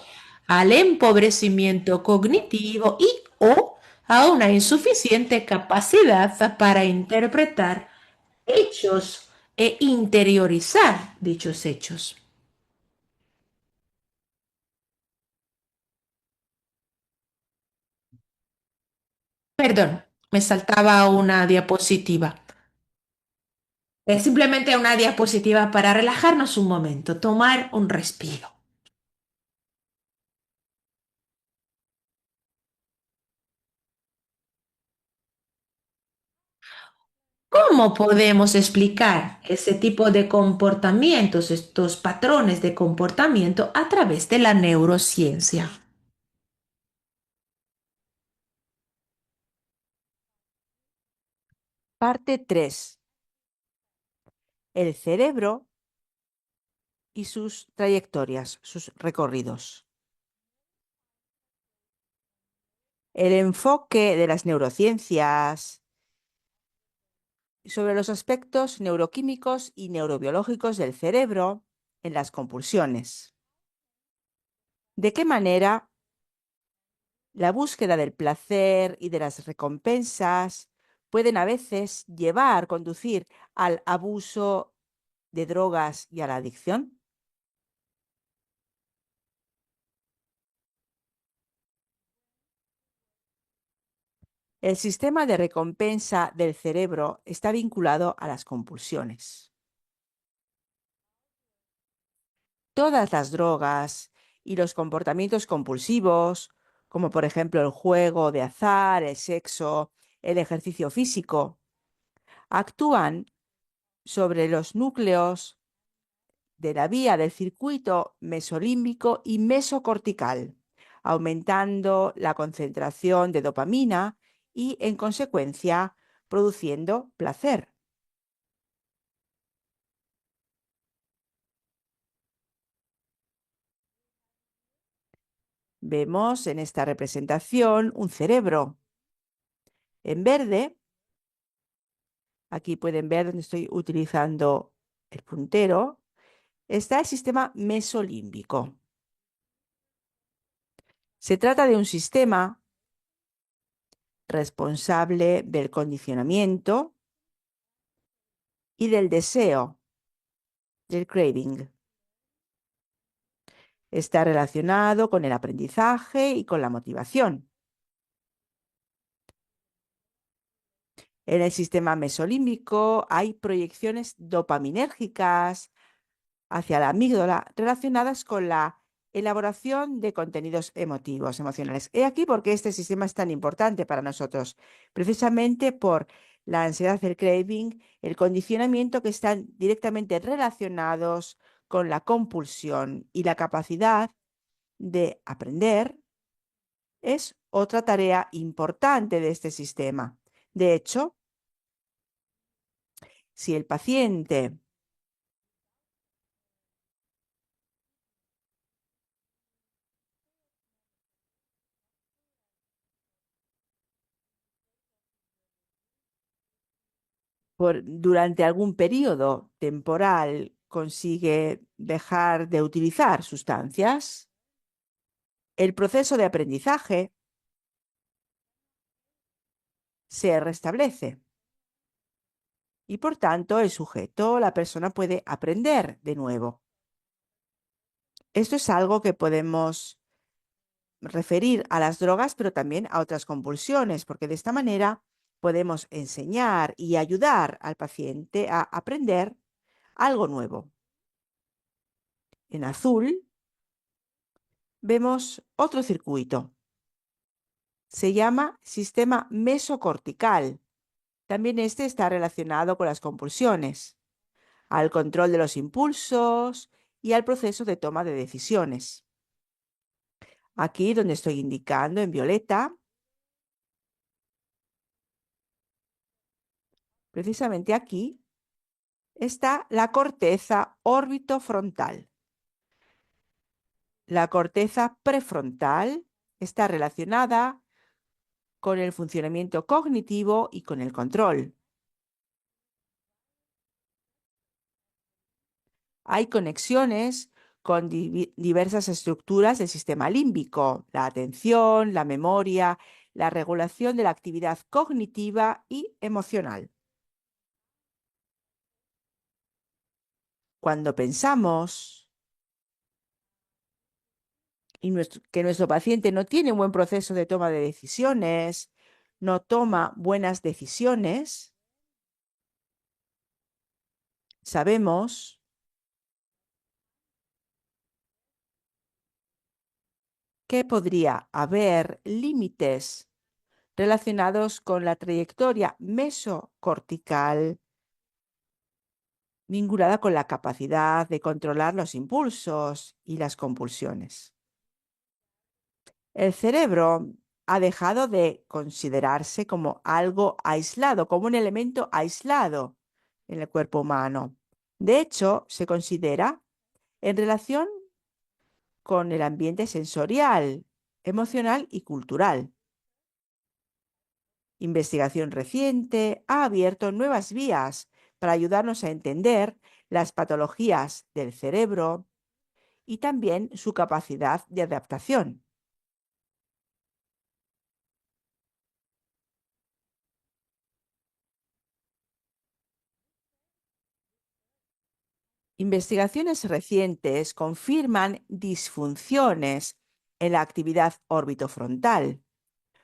[SPEAKER 1] al empobrecimiento cognitivo y o a una insuficiente capacidad para interpretar hechos e interiorizar dichos hechos. Perdón, me saltaba una diapositiva. Es simplemente una diapositiva para relajarnos un momento, tomar un respiro. ¿Cómo podemos explicar ese tipo de comportamientos, estos patrones de comportamiento a través de la neurociencia?
[SPEAKER 2] Parte 3: el cerebro y sus trayectorias, sus recorridos. El enfoque de las neurociencias sobre los aspectos neuroquímicos y neurobiológicos del cerebro en las compulsiones. ¿De qué manera la búsqueda del placer y de las recompensas pueden a veces conducir al abuso de drogas y a la adicción? El sistema de recompensa del cerebro está vinculado a las compulsiones. Todas las drogas y los comportamientos compulsivos, como por ejemplo el juego de azar, el sexo, el ejercicio físico, actúan sobre los núcleos de la vía del circuito mesolímbico y mesocortical, aumentando la concentración de dopamina y, en consecuencia, produciendo placer. Vemos en esta representación un cerebro. En verde, aquí pueden ver donde estoy utilizando el puntero, está el sistema mesolímbico. Se trata de un sistema responsable del condicionamiento y del deseo, del craving. Está relacionado con el aprendizaje y con la motivación. En el sistema mesolímbico hay proyecciones dopaminérgicas hacia la amígdala relacionadas con la elaboración de contenidos emotivos, emocionales. He aquí por qué este sistema es tan importante para nosotros, precisamente por la ansiedad, el craving, el condicionamiento, que están directamente relacionados con la compulsión, y la capacidad de aprender es otra tarea importante de este sistema. De hecho, si el paciente durante algún periodo temporal consigue dejar de utilizar sustancias, el proceso de aprendizaje se restablece y, por tanto, el sujeto, la persona, puede aprender de nuevo. Esto es algo que podemos referir a las drogas, pero también a otras compulsiones, porque de esta manera podemos enseñar y ayudar al paciente a aprender algo nuevo. En azul vemos otro circuito. Se llama sistema mesocortical. También este está relacionado con las compulsiones, al control de los impulsos y al proceso de toma de decisiones. Aquí donde estoy indicando en violeta, precisamente aquí, está la corteza orbitofrontal. La corteza prefrontal está relacionada con el funcionamiento cognitivo y con el control. Hay conexiones con diversas estructuras del sistema límbico: la atención, la memoria, la regulación de la actividad cognitiva y emocional. Cuando pensamos que nuestro paciente no tiene un buen proceso de toma de decisiones, no toma buenas decisiones, Sabemos que podría haber límites relacionados con la trayectoria mesocortical vinculada con la capacidad de controlar los impulsos y las compulsiones. El cerebro ha dejado de considerarse como algo aislado, como un elemento aislado en el cuerpo humano. De hecho, se considera en relación con el ambiente sensorial, emocional y cultural. Investigación reciente ha abierto nuevas vías para ayudarnos a entender las patologías del cerebro y también su capacidad de adaptación. Investigaciones recientes confirman disfunciones en la actividad orbitofrontal,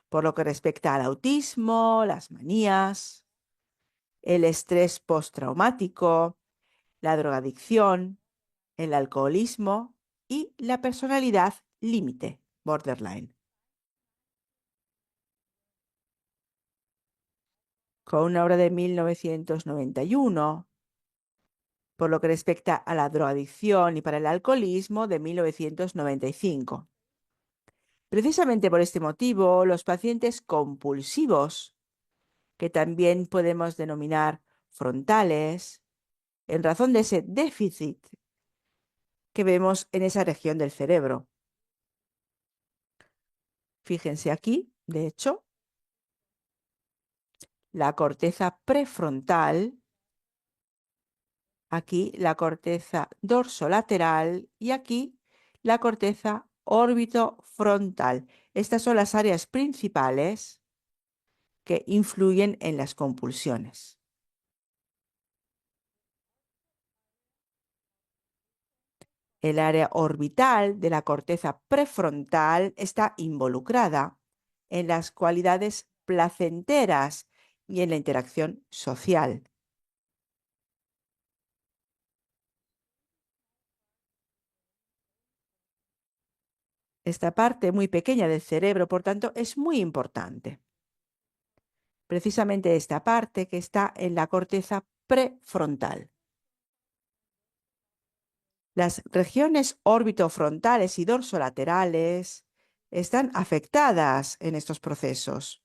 [SPEAKER 2] por lo que respecta al autismo, las manías, el estrés postraumático, la drogadicción, el alcoholismo y la personalidad límite, borderline. Con una obra de 1991, por lo que respecta a la drogadicción y para el alcoholismo de 1995. Precisamente por este motivo, los pacientes compulsivos, que también podemos denominar frontales, en razón de ese déficit que vemos en esa región del cerebro. Fíjense aquí, de hecho, la corteza prefrontal, aquí la corteza dorsolateral y aquí la corteza órbitofrontal. Estas son las áreas principales que influyen en las compulsiones. El área orbital de la corteza prefrontal está involucrada en las cualidades placenteras y en la interacción social. Esta parte muy pequeña del cerebro, por tanto, es muy importante. Precisamente esta parte que está en la corteza prefrontal. Las regiones orbitofrontales y dorsolaterales están afectadas en estos procesos.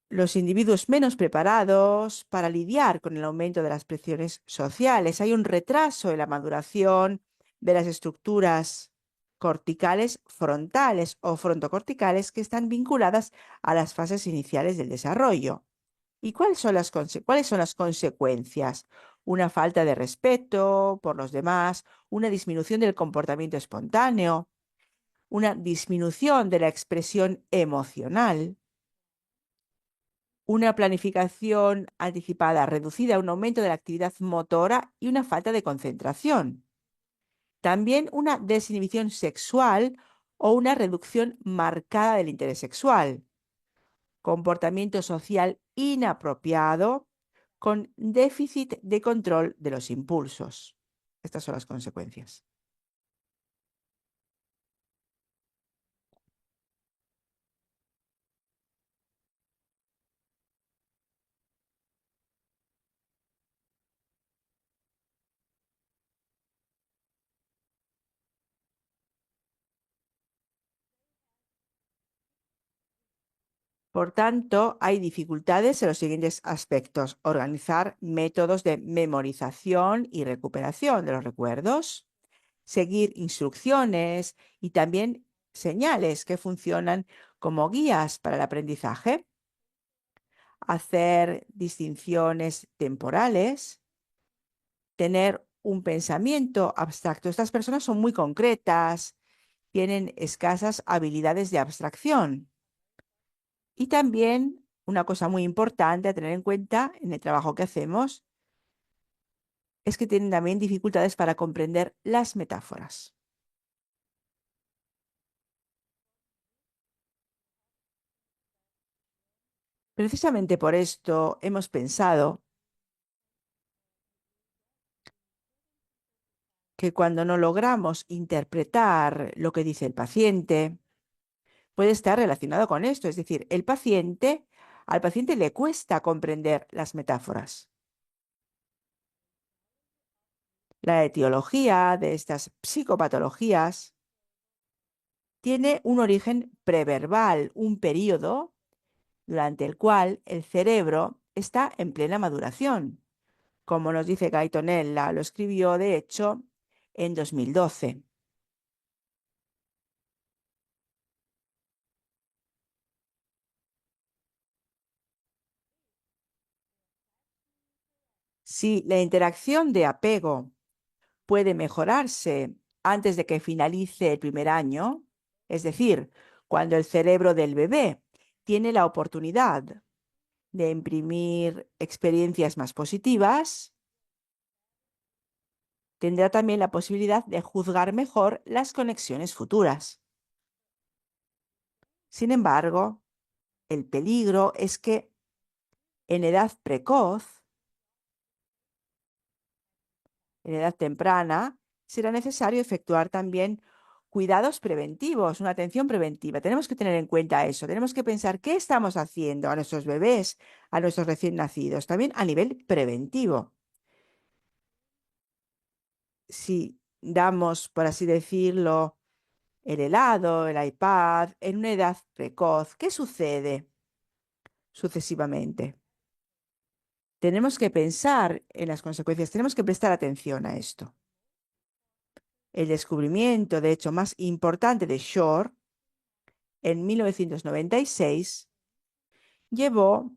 [SPEAKER 2] Los individuos menos preparados para lidiar con el aumento de las presiones sociales. Hay un retraso en la maduración de las estructuras corticales frontales o frontocorticales que están vinculadas a las fases iniciales del desarrollo. ¿Y cuáles son las consecuencias? Una falta de respeto por los demás, una disminución del comportamiento espontáneo, una disminución de la expresión emocional, una planificación anticipada reducida, un aumento de la actividad motora y una falta de concentración. También una desinhibición sexual o una reducción marcada del interés sexual. Comportamiento social inapropiado con déficit de control de los impulsos. Estas son las consecuencias. Por tanto, hay dificultades en los siguientes aspectos. Organizar métodos de memorización y recuperación de los recuerdos, seguir instrucciones y también señales que funcionan como guías para el aprendizaje, hacer distinciones temporales, tener un pensamiento abstracto. Estas personas son muy concretas, tienen escasas habilidades de abstracción. Y también una cosa muy importante a tener en cuenta en el trabajo que hacemos es que tienen también dificultades para comprender las metáforas. Precisamente por esto hemos pensado que cuando no logramos interpretar lo que dice el paciente, puede estar relacionado con esto. Es decir, al paciente le cuesta comprender las metáforas. La etiología de estas psicopatologías tiene un origen preverbal, un periodo durante el cual el cerebro está en plena maduración. Como nos dice Gaitonella, lo escribió de hecho en 2012. Si la interacción de apego puede mejorarse antes de que finalice el primer año, es decir, cuando el cerebro del bebé tiene la oportunidad de imprimir experiencias más positivas, tendrá también la posibilidad de juzgar mejor las conexiones futuras. Sin embargo, el peligro es que en edad precoz, en edad temprana, será necesario efectuar también cuidados preventivos, una atención preventiva. Tenemos que tener en cuenta eso. Tenemos que pensar qué estamos haciendo a nuestros bebés, a nuestros recién nacidos, también a nivel preventivo. Si damos, por así decirlo, el helado, el iPad, en una edad precoz, ¿qué sucede sucesivamente? Tenemos que pensar en las consecuencias, tenemos que prestar atención a esto. El descubrimiento, de hecho, más importante de Shore en 1996 llevó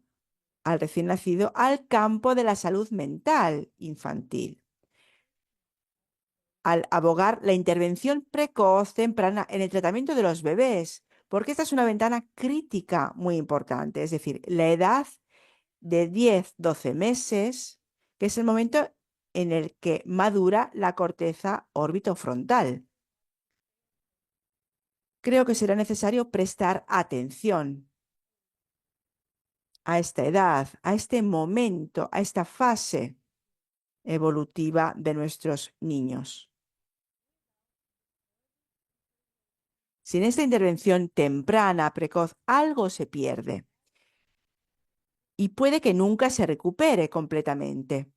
[SPEAKER 2] al recién nacido al campo de la salud mental infantil, al abogar la intervención precoz temprana en el tratamiento de los bebés, porque esta es una ventana crítica muy importante, es decir, la edad de 10-12 meses, que es el momento en el que madura la corteza órbito-frontal. Creo que será necesario prestar atención a esta edad, a este momento, a esta fase evolutiva de nuestros niños. Sin esta intervención temprana, precoz, algo se pierde y puede que nunca se recupere completamente.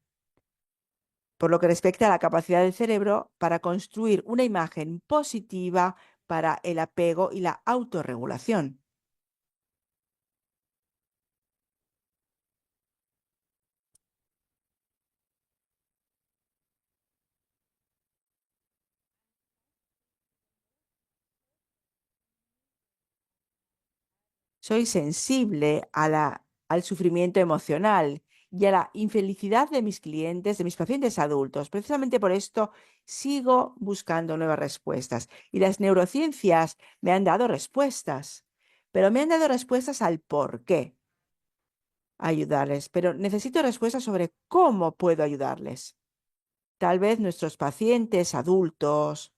[SPEAKER 2] Por lo que respecta a la capacidad del cerebro para construir una imagen positiva para el apego y la autorregulación. Soy sensible al sufrimiento emocional y a la infelicidad de mis clientes, de mis pacientes adultos. Precisamente por esto sigo buscando nuevas respuestas. Y las neurociencias me han dado respuestas, pero me han dado respuestas al por qué ayudarles. Pero necesito respuestas sobre cómo puedo ayudarles. Tal vez nuestros pacientes adultos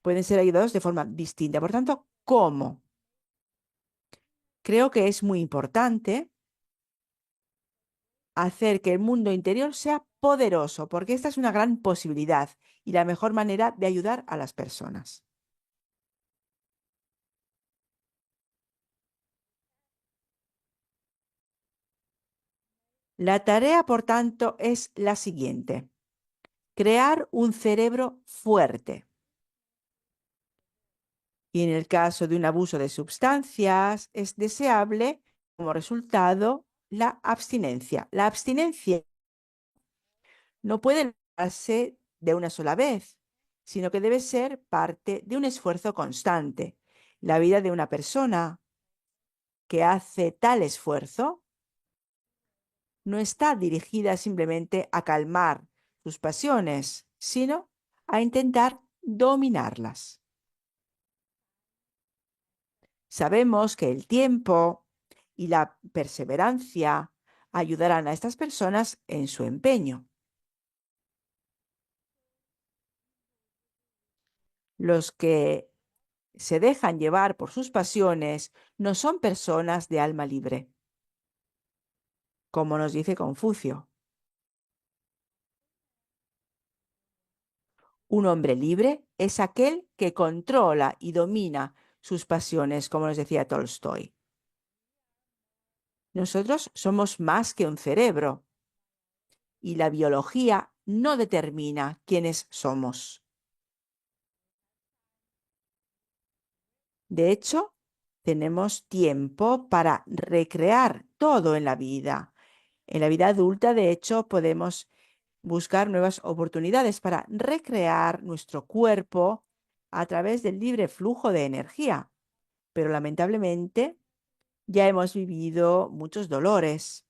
[SPEAKER 2] pueden ser ayudados de forma distinta. Por tanto, ¿cómo? Creo que es muy importante hacer que el mundo interior sea poderoso, porque esta es una gran posibilidad y la mejor manera de ayudar a las personas. La tarea, por tanto, es la siguiente: crear un cerebro fuerte. Y en el caso de un abuso de sustancias, es deseable como resultado la abstinencia. La abstinencia no puede lograrse de una sola vez, sino que debe ser parte de un esfuerzo constante. La vida de una persona que hace tal esfuerzo no está dirigida simplemente a calmar sus pasiones, sino a intentar dominarlas. Sabemos que el tiempo y la perseverancia ayudarán a estas personas en su empeño. Los que se dejan llevar por sus pasiones no son personas de alma libre, como nos dice Confucio. Un hombre libre es aquel que controla y domina sus pasiones, como nos decía Tolstoy. Nosotros somos más que un cerebro y la biología no determina quiénes somos. De hecho, tenemos tiempo para recrear todo en la vida. En la vida adulta, de hecho, podemos buscar nuevas oportunidades para recrear nuestro cuerpo a través del libre flujo de energía. Pero lamentablemente ya hemos vivido muchos dolores.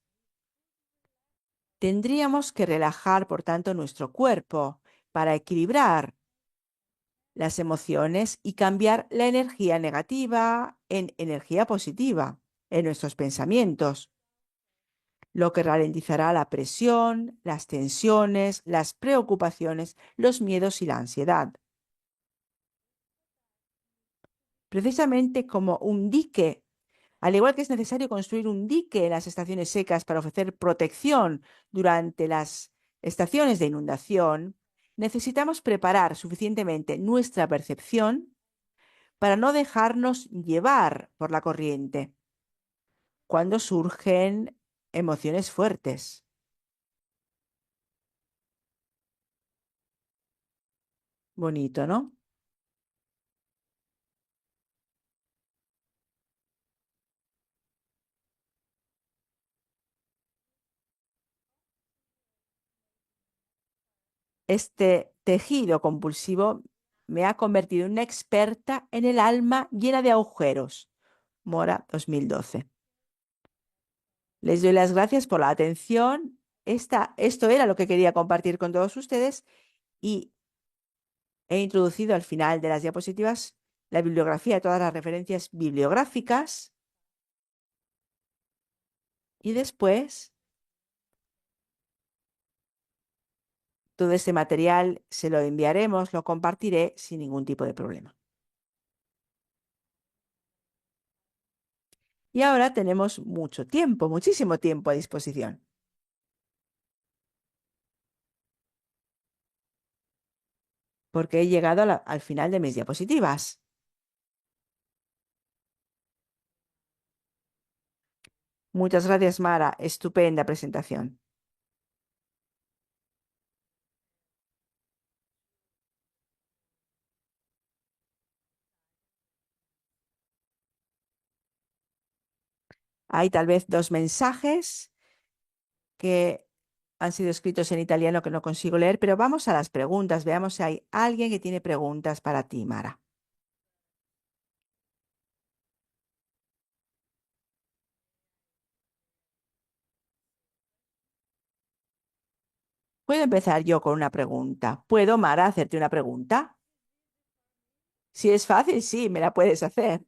[SPEAKER 2] Tendríamos que relajar, por tanto, nuestro cuerpo para equilibrar las emociones y cambiar la energía negativa en energía positiva en nuestros pensamientos, lo que ralentizará la presión, las tensiones, las preocupaciones, los miedos y la ansiedad. Precisamente como un dique, al igual que es necesario construir un dique en las estaciones secas para ofrecer protección durante las estaciones de inundación, necesitamos preparar suficientemente nuestra percepción para no dejarnos llevar por la corriente cuando surgen emociones fuertes. Bonito, ¿no? Este tejido compulsivo me ha convertido en una experta en el alma llena de agujeros. Mora 2012. Les doy las gracias por la atención. Esto era lo que quería compartir con todos ustedes y he introducido al final de las diapositivas la bibliografía de todas las referencias bibliográficas y después todo este material se lo enviaremos, lo compartiré sin ningún tipo de problema. Y ahora tenemos mucho tiempo, muchísimo tiempo a disposición, porque he llegado al final de mis diapositivas. Muchas gracias, Mara. Estupenda presentación. Hay tal vez dos mensajes que han sido escritos en italiano que no consigo leer, pero vamos a las preguntas. Veamos si hay alguien que tiene preguntas para ti, Mara. ¿Puedo empezar yo con una pregunta? ¿Puedo, Mara, hacerte una pregunta? Si es fácil, sí, me la puedes hacer.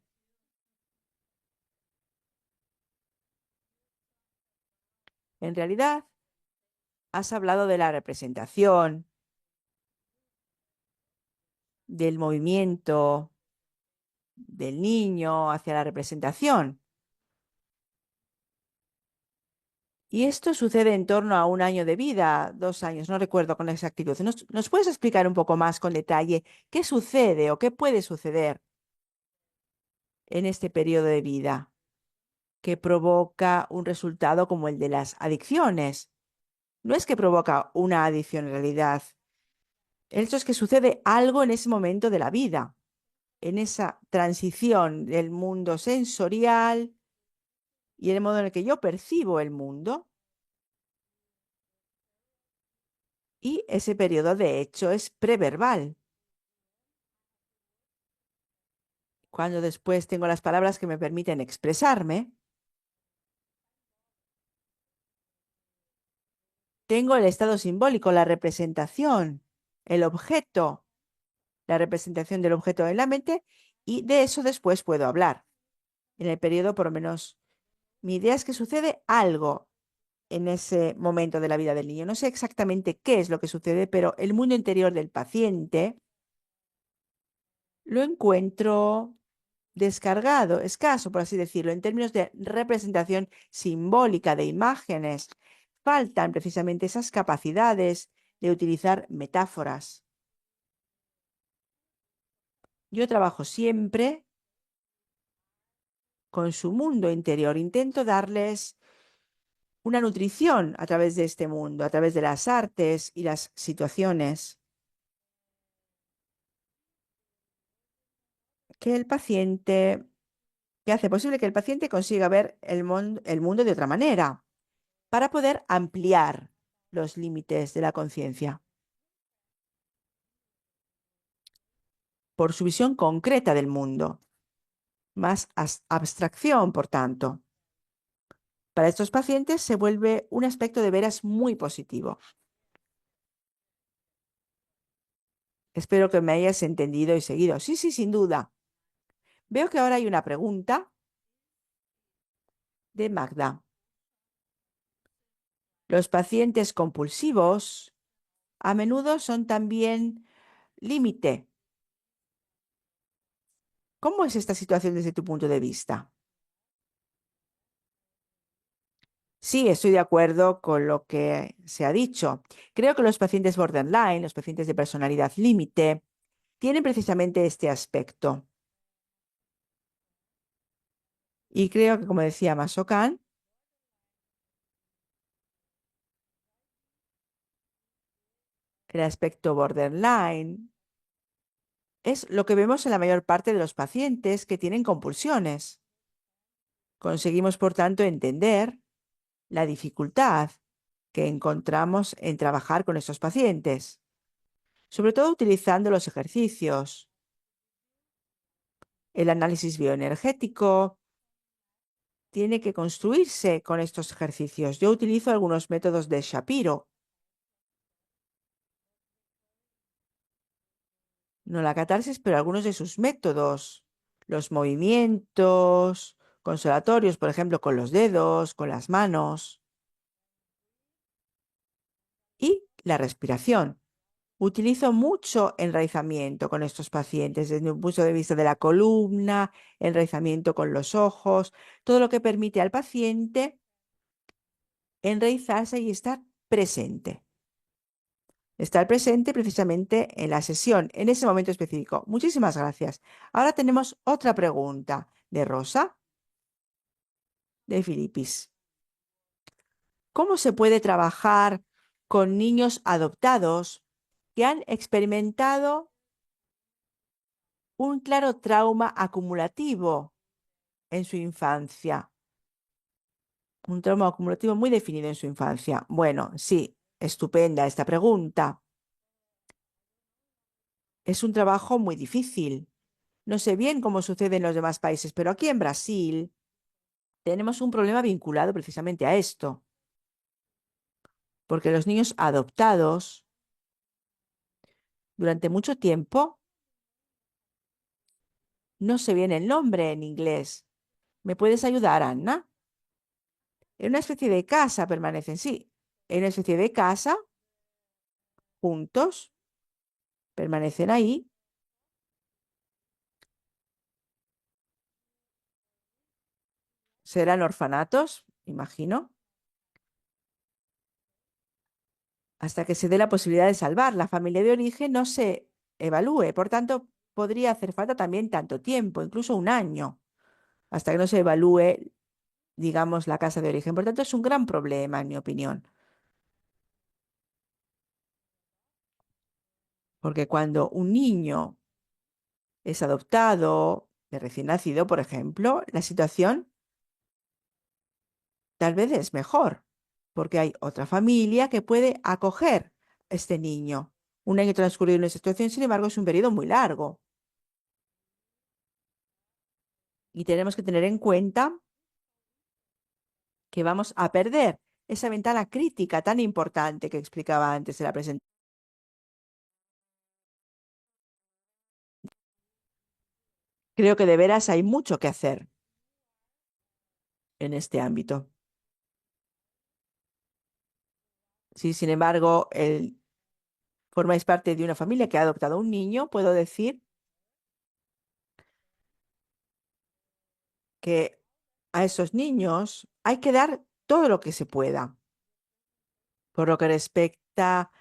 [SPEAKER 2] En realidad, has hablado de la representación, del movimiento del niño hacia la representación. Y esto sucede en torno a 1 año de vida, 2 años, no recuerdo con exactitud. ¿Nos puedes explicar un poco más con detalle qué sucede o qué puede suceder en este periodo de vida que provoca un resultado como el de las adicciones? No es que provoca una adicción en realidad. El hecho es que sucede algo en ese momento de la vida, en esa transición del mundo sensorial y el modo en el que yo percibo el mundo. Y ese periodo, de hecho, es preverbal. Cuando después tengo las palabras que me permiten expresarme, tengo el estado simbólico, la representación, el objeto, la representación del objeto en la mente, y de eso después puedo hablar. En el periodo, por lo menos, mi idea es que sucede algo en ese momento de la vida del niño. No sé exactamente qué es lo que sucede, pero el mundo interior del paciente lo encuentro descargado, escaso, por así decirlo, en términos de representación simbólica de imágenes. Faltan precisamente esas capacidades de utilizar metáforas. Yo trabajo siempre con su mundo interior. Intento darles una nutrición a través de este mundo, a través de las artes y las situaciones, que el paciente, que hace posible que el paciente consiga ver el mundo de otra manera, para poder ampliar los límites de la conciencia, por su visión concreta del mundo, más abstracción, por tanto. Para estos pacientes se vuelve un aspecto de veras muy positivo. Espero que me hayas entendido y seguido. Sí, sí, sin duda. Veo que ahora hay una pregunta de Magda. Los pacientes compulsivos a menudo son también límite. ¿Cómo es esta situación desde tu punto de vista? Sí, estoy de acuerdo con lo que se ha dicho. Creo que los pacientes borderline, los pacientes de personalidad límite, tienen precisamente este aspecto. Y creo que, como decía Masokan, el aspecto borderline es lo que vemos en la mayor parte de los pacientes que tienen compulsiones. Conseguimos, por tanto, entender la dificultad que encontramos en trabajar con estos pacientes, sobre todo utilizando los ejercicios, el análisis bioenergético. Tiene que construirse con estos ejercicios. Yo utilizo algunos métodos de Shapiro, no la catarsis, pero algunos de sus métodos, los movimientos consolatorios, por ejemplo, con los dedos, con las manos, y la respiración. Utilizo mucho enraizamiento con estos pacientes desde un punto de vista de la columna, enraizamiento con los ojos, todo lo que permite al paciente enraizarse y estar presente. Estar presente precisamente en la sesión, en ese momento específico. Muchísimas gracias. Ahora tenemos otra pregunta de Rosa, de Filipis. ¿Cómo se puede trabajar con niños adoptados que han experimentado un claro trauma acumulativo en su infancia? Un trauma acumulativo muy definido en su infancia. Bueno, sí, estupenda esta pregunta. Es un trabajo muy difícil. No sé bien cómo sucede en los demás países, pero aquí en Brasil tenemos un problema vinculado precisamente a esto, porque los niños adoptados durante mucho tiempo no sé bien el nombre en inglés. ¿Me puedes ayudar, Anna? En una especie de casa permanecen, sí, en una especie de casa, juntos, permanecen ahí. Serán orfanatos, imagino, hasta que se dé la posibilidad de salvar. La familia de origen no se evalúe, por tanto, podría hacer falta también tanto tiempo, incluso un año, hasta que no se evalúe, digamos, la casa de origen. Por tanto, es un gran problema, en mi opinión, porque cuando un niño es adoptado de recién nacido, por ejemplo, la situación tal vez es mejor, porque hay otra familia que puede acoger a este niño. Un año transcurrido en esa situación, sin embargo, es un periodo muy largo. Y tenemos que tener en cuenta que vamos a perder esa ventana crítica tan importante que explicaba antes de la presentación. Creo que de veras hay mucho que hacer en este ámbito. Si, sin embargo, formáis parte de una familia que ha adoptado un niño, puedo decir que a esos niños hay que dar todo lo que se pueda, por lo que respecta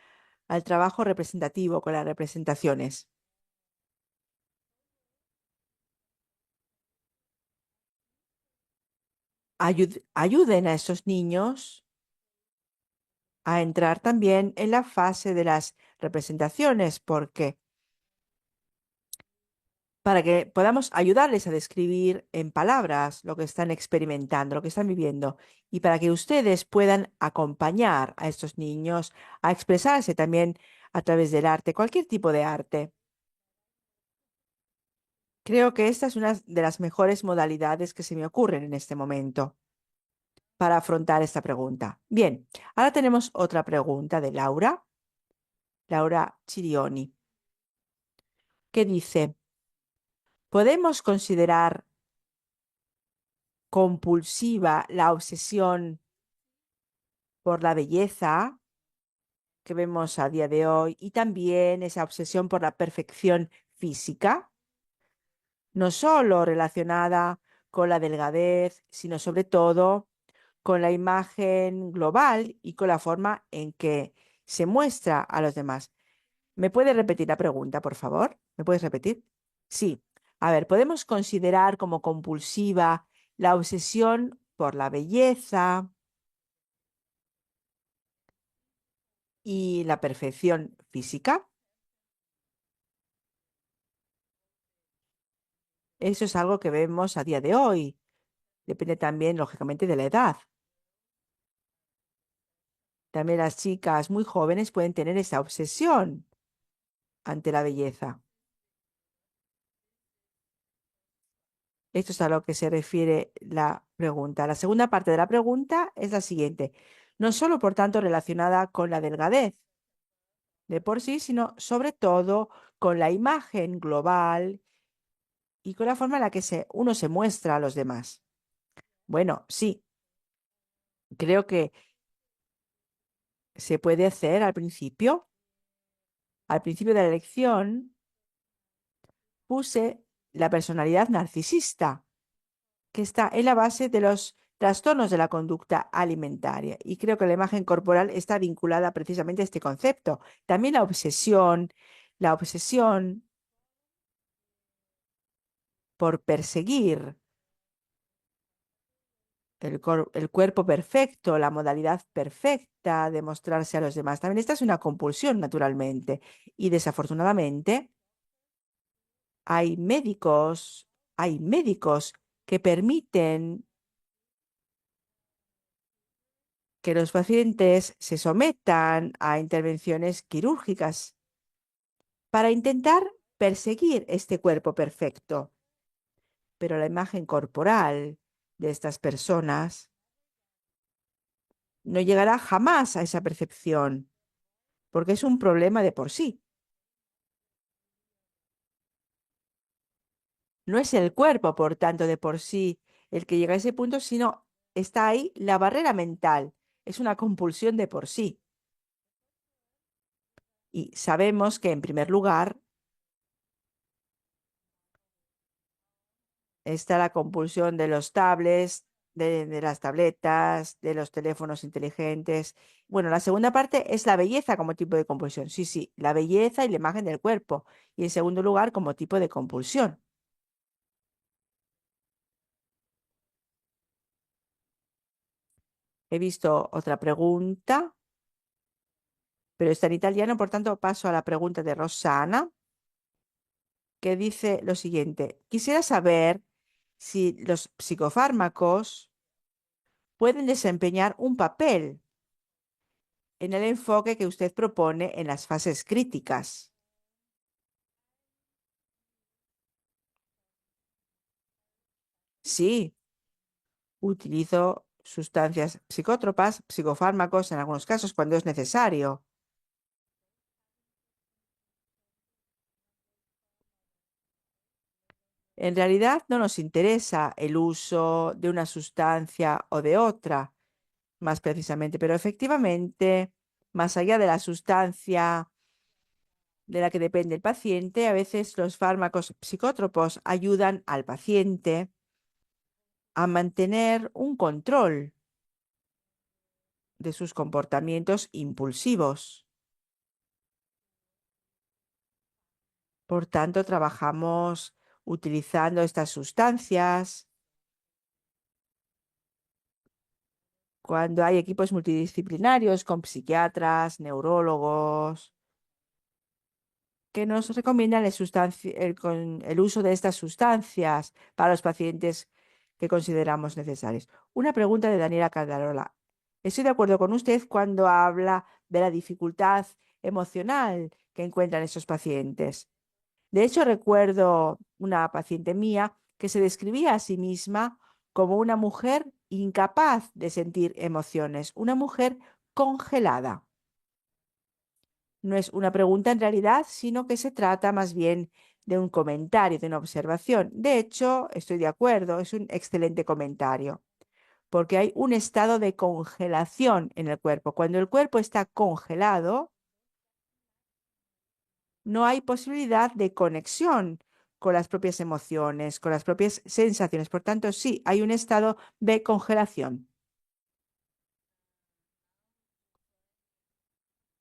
[SPEAKER 2] al trabajo representativo con las representaciones. ayuden a esos niños a entrar también en la fase de las representaciones, porque para que podamos ayudarles a describir en palabras lo que están experimentando, lo que están viviendo, y para que ustedes puedan acompañar a estos niños a expresarse también a través del arte, cualquier tipo de arte. Creo que esta es una de las mejores modalidades que se me ocurren en este momento para afrontar esta pregunta. Bien, ahora tenemos otra pregunta de Laura Chirioni, que dice, ¿podemos considerar compulsiva la obsesión por la belleza que vemos a día de hoy y también esa obsesión por la perfección física, no solo relacionada con la delgadez, sino sobre todo con la imagen global y con la forma en que se muestra a los demás? ¿Me puede repetir la pregunta, por favor? ¿Me puedes repetir? Sí. A ver, ¿podemos considerar como compulsiva la obsesión por la belleza y la perfección física? Eso es algo que vemos a día de hoy. Depende también, lógicamente, de la edad. También las chicas muy jóvenes pueden tener esa obsesión ante la belleza. Esto es a lo que se refiere la pregunta. La segunda parte de la pregunta es la siguiente. No solo, por tanto, relacionada con la delgadez de por sí, sino sobre todo con la imagen global y con la forma en la que uno se muestra a los demás. Bueno, sí, creo que se puede hacer al principio. Al principio de la lección puse la personalidad narcisista, que está en la base de los trastornos de la conducta alimentaria. Y creo que la imagen corporal está vinculada precisamente a este concepto. También la obsesión por perseguir el cuerpo perfecto, la modalidad perfecta de mostrarse a los demás. También esta es una compulsión, naturalmente. Y desafortunadamente hay médicos que permiten que los pacientes se sometan a intervenciones quirúrgicas para intentar perseguir este cuerpo perfecto. Pero la imagen corporal de estas personas no llegará jamás a esa percepción, porque es un problema de por sí. No es el cuerpo, por tanto, de por sí el que llega a ese punto, sino está ahí la barrera mental. Es una compulsión de por sí. Y sabemos que, en primer lugar, está la compulsión de los tablets, de las tabletas, de los teléfonos inteligentes. Bueno, la segunda parte es la belleza como tipo de compulsión. Sí, sí, la belleza y la imagen del cuerpo. Y en segundo lugar, como tipo de compulsión. He visto otra pregunta, pero está en italiano, por tanto paso a la pregunta de Rosana, que dice lo siguiente. Quisiera saber si los psicofármacos pueden desempeñar un papel en el enfoque que usted propone en las fases críticas. Sí, utilizo sustancias psicótropas, psicofármacos en algunos casos cuando es necesario. En realidad no nos interesa el uso de una sustancia o de otra, más precisamente, pero efectivamente, más allá de la sustancia de la que depende el paciente, a veces los fármacos psicótropos ayudan al paciente a mantener un control de sus comportamientos impulsivos. Por tanto, trabajamos utilizando estas sustancias cuando hay equipos multidisciplinarios con psiquiatras, neurólogos, que nos recomiendan el uso de estas sustancias para los pacientes que consideramos necesarios. Una pregunta de Daniela Caldarola. Estoy de acuerdo con usted cuando habla de la dificultad emocional que encuentran estos pacientes. De hecho, recuerdo una paciente mía que se describía a sí misma como una mujer incapaz de sentir emociones, una mujer congelada. No es una pregunta en realidad, sino que se trata más bien de un comentario, de una observación. De hecho, estoy de acuerdo, es un excelente comentario, porque hay un estado de congelación en el cuerpo. Cuando el cuerpo está congelado, no hay posibilidad de conexión con las propias emociones, con las propias sensaciones. Por tanto, sí, hay un estado de congelación.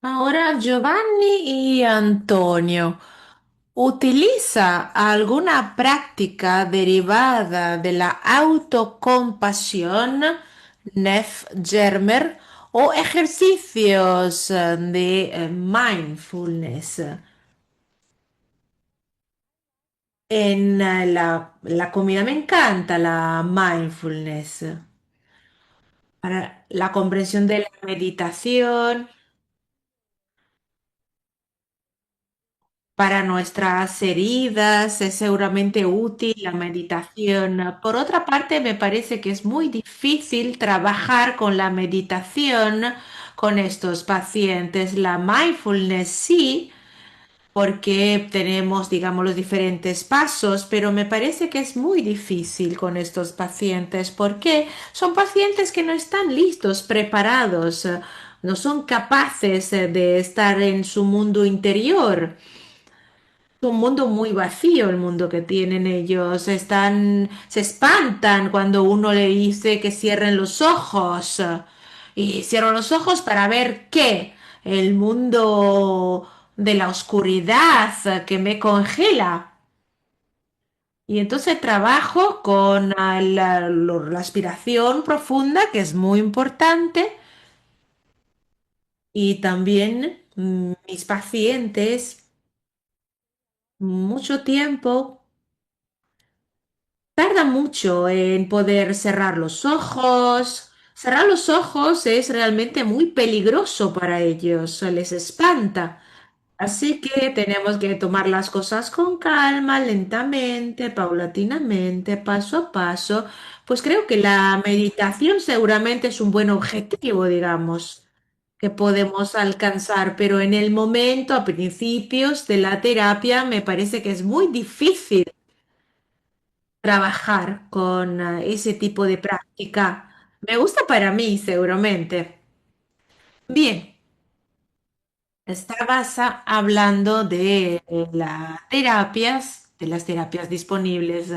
[SPEAKER 1] Ahora Giovanni y Antonio, ¿utiliza alguna práctica derivada de la autocompasión, Nef Germer, o ejercicios de mindfulness? En la comida me encanta la mindfulness para la comprensión de la meditación. Para nuestras heridas es seguramente útil la meditación. Por otra parte, me parece que es muy difícil trabajar con la meditación con estos pacientes. La mindfulness sí, porque tenemos, digamos, los diferentes pasos, pero me parece que es muy difícil con estos pacientes porque son pacientes que no están listos, preparados, no son capaces de estar en su mundo interior. Un mundo muy vacío el mundo que tienen ellos. Se espantan cuando uno le dice que cierren los ojos. Y cierro los ojos para ver qué. El mundo de la oscuridad que me congela. Y entonces trabajo con la aspiración profunda, que es muy importante. Y también mis pacientes, mucho tiempo. Tarda mucho en poder cerrar los ojos. Cerrar los ojos es realmente muy peligroso para ellos, les espanta. Así que tenemos que tomar las cosas con calma, lentamente, paulatinamente, paso a paso. Pues creo que la meditación seguramente es un buen objetivo, digamos, que podemos alcanzar, pero en el momento, a principios de la terapia, me parece que es muy difícil trabajar con ese tipo de práctica. Me gusta para mí, seguramente. Bien, estabas hablando de de las terapias disponibles.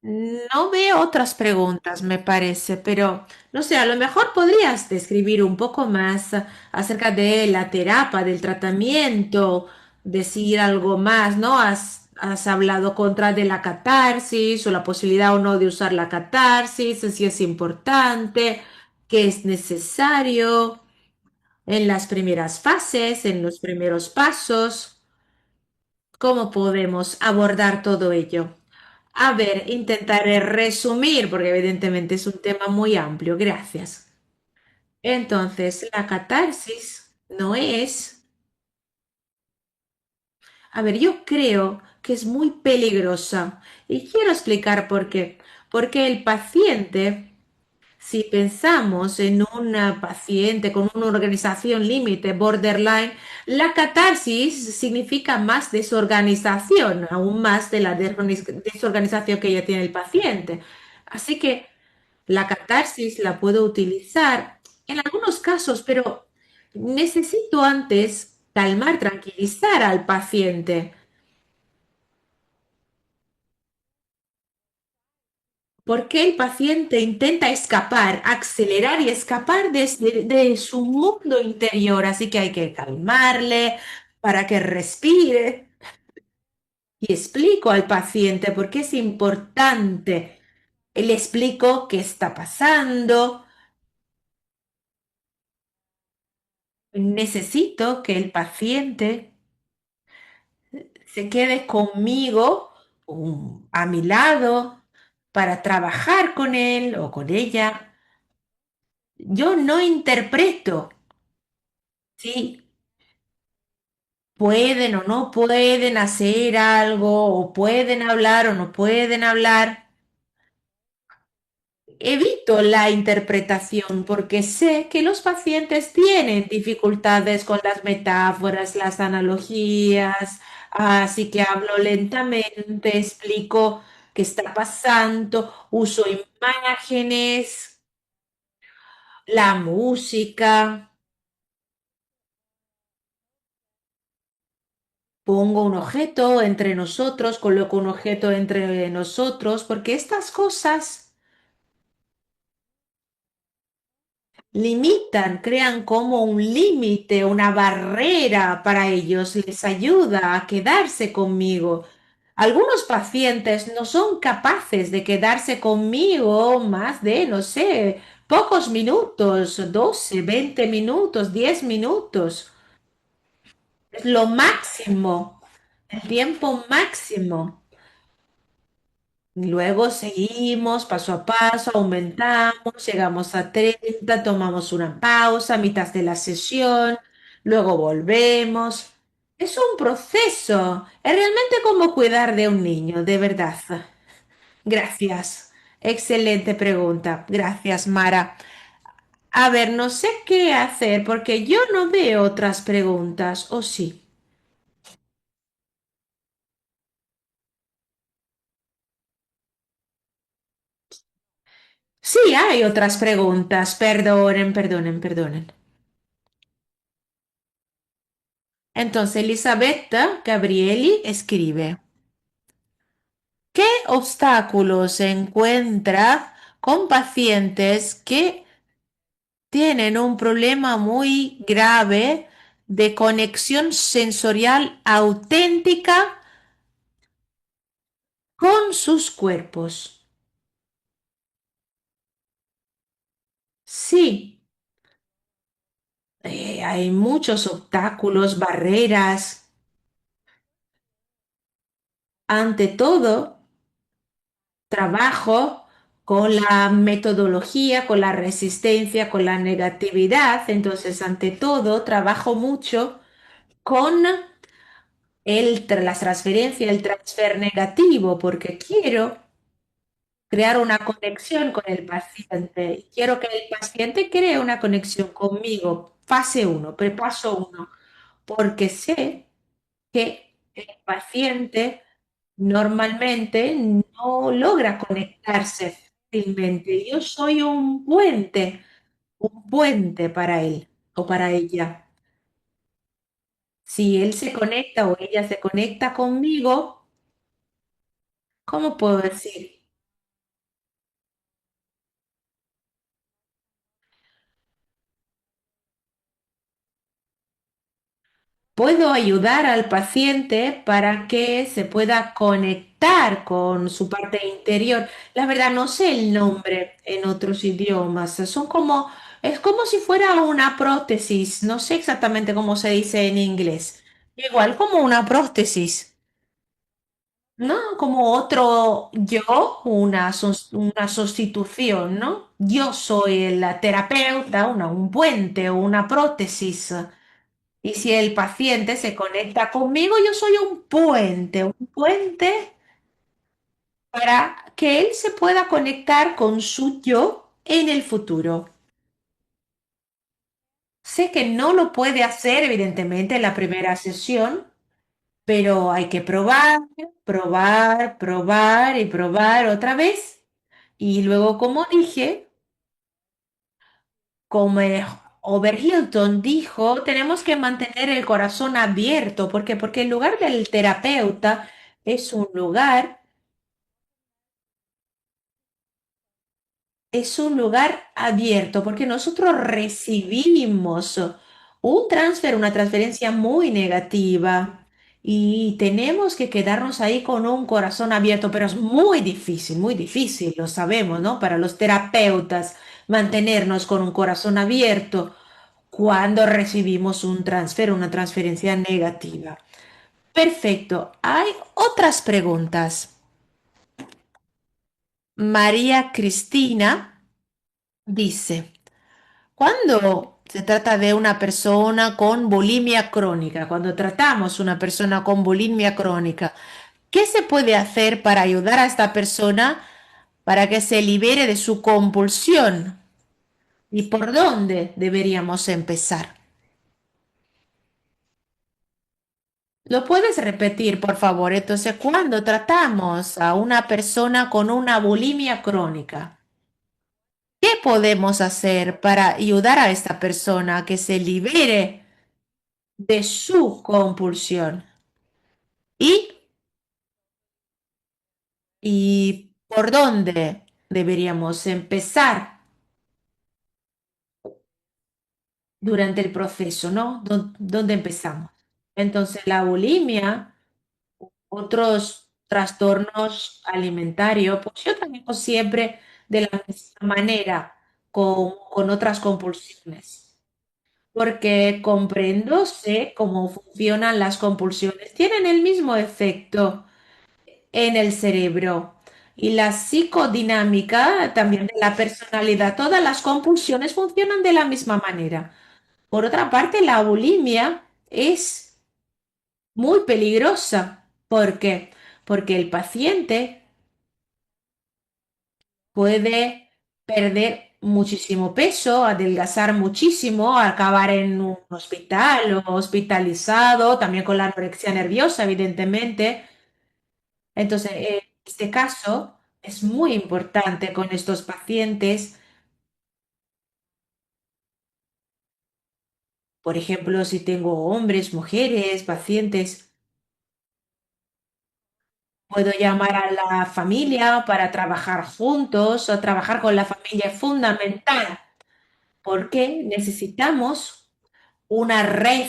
[SPEAKER 1] No veo otras preguntas, me parece, pero no sé, a lo mejor podrías describir un poco más acerca de la terapia, del tratamiento, decir algo más, ¿no? Has hablado contra de la catarsis o la posibilidad o no de usar la catarsis, si es importante, qué es necesario en las primeras fases, en los primeros pasos. ¿Cómo podemos abordar todo ello? A ver, intentaré resumir porque evidentemente es un tema muy amplio. Gracias. Entonces, la catarsis no es... A ver, yo creo que es muy peligrosa y quiero explicar por qué. Porque el paciente, si pensamos en una paciente con una organización límite, borderline, la catarsis significa más desorganización, aún más de la desorganización que ya tiene el paciente. Así que la catarsis la puedo utilizar en algunos casos, pero necesito antes calmar, tranquilizar al paciente. Porque el paciente intenta escapar, acelerar y escapar de su mundo interior. Así que hay que calmarle para que respire. Y explico al paciente por qué es importante. Le explico qué está pasando. Necesito que el paciente se quede conmigo, a mi lado, para trabajar con él o con ella. Yo no interpreto si pueden o no pueden hacer algo, o pueden hablar o no pueden hablar. Evito la interpretación porque sé que los pacientes tienen dificultades con las metáforas, las analogías, así que hablo lentamente, explico qué está pasando, uso imágenes, la música, pongo un objeto entre nosotros, coloco un objeto entre nosotros, porque estas cosas limitan, crean como un límite, una barrera para ellos, les ayuda a quedarse conmigo. Algunos pacientes no son capaces de quedarse conmigo más de, no sé, pocos minutos, 12, 20 minutos, 10 minutos. Es lo máximo, el tiempo máximo. Luego seguimos paso a paso, aumentamos, llegamos a 30, tomamos una pausa a mitad de la sesión, luego volvemos. Es un proceso, es realmente como cuidar de un niño, de verdad. Gracias. Excelente pregunta. Gracias, Mara. A ver, no sé qué hacer porque yo no veo otras preguntas, ¿o sí? Sí, hay otras preguntas. Perdonen, perdonen, perdonen. Entonces, Elisabetta Gabrieli escribe, ¿qué obstáculos se encuentra con pacientes que tienen un problema muy grave de conexión sensorial auténtica con sus cuerpos? Sí, hay muchos obstáculos, barreras. Ante todo, trabajo con la metodología, con la resistencia, con la negatividad. Entonces, ante todo, trabajo mucho con las transferencias, el transfer negativo, porque quiero crear una conexión con el paciente. Quiero que el paciente cree una conexión conmigo. Fase uno, prepaso uno, porque sé que el paciente normalmente no logra conectarse fácilmente. Yo soy un puente para él o para ella. Si él se conecta o ella se conecta conmigo, ¿cómo puedo decir? Puedo ayudar al paciente para que se pueda conectar con su parte interior. La verdad, no sé el nombre en otros idiomas. Son como, es como si fuera una prótesis. No sé exactamente cómo se dice en inglés. Igual como una prótesis, ¿no? Como otro yo, una sustitución, ¿no? Yo soy la terapeuta, un puente o una prótesis. Y si el paciente se conecta conmigo, yo soy un puente para que él se pueda conectar con su yo en el futuro. Sé que no lo puede hacer, evidentemente, en la primera sesión, pero hay que probar, probar, probar y probar otra vez. Y luego, como dije, como Overhilton dijo, tenemos que mantener el corazón abierto. ¿Por qué? Porque el lugar del terapeuta es un lugar abierto, porque nosotros recibimos una transferencia muy negativa y tenemos que quedarnos ahí con un corazón abierto, pero es muy difícil, lo sabemos, ¿no? Para los terapeutas, mantenernos con un corazón abierto cuando recibimos un transfer, una transferencia negativa. Perfecto. Hay otras preguntas. María Cristina dice, cuando se trata de una persona con bulimia crónica, cuando tratamos una persona con bulimia crónica, ¿qué se puede hacer para ayudar a esta persona para que se libere de su compulsión? ¿Y por dónde deberíamos empezar? ¿Lo puedes repetir, por favor? Entonces, cuando tratamos a una persona con una bulimia crónica, ¿qué podemos hacer para ayudar a esta persona a que se libere de su compulsión? ¿Y, y por dónde deberíamos empezar durante el proceso, ¿no? ¿Dónde empezamos? Entonces, la bulimia, otros trastornos alimentarios, pues yo trabajo siempre de la misma manera con otras compulsiones, porque comprendo, sé cómo funcionan las compulsiones, tienen el mismo efecto en el cerebro. Y la psicodinámica también de la personalidad, todas las compulsiones funcionan de la misma manera. Por otra parte, la bulimia es muy peligrosa. ¿Por qué? Porque el paciente puede perder muchísimo peso, adelgazar muchísimo, acabar en un hospital o hospitalizado, también con la anorexia nerviosa, evidentemente. Entonces, en este caso es muy importante con estos pacientes, por ejemplo, si tengo hombres, mujeres, pacientes. Puedo llamar a la familia para trabajar juntos o trabajar con la familia es fundamental porque necesitamos una red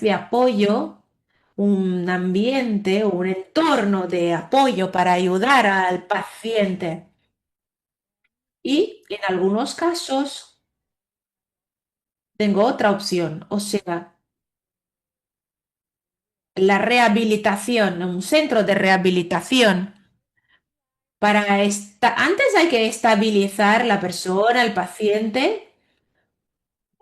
[SPEAKER 1] de apoyo, un ambiente o un entorno de apoyo para ayudar al paciente. Y en algunos casos tengo otra opción, o sea, la rehabilitación, un centro de rehabilitación. Antes hay que estabilizar la persona, el paciente,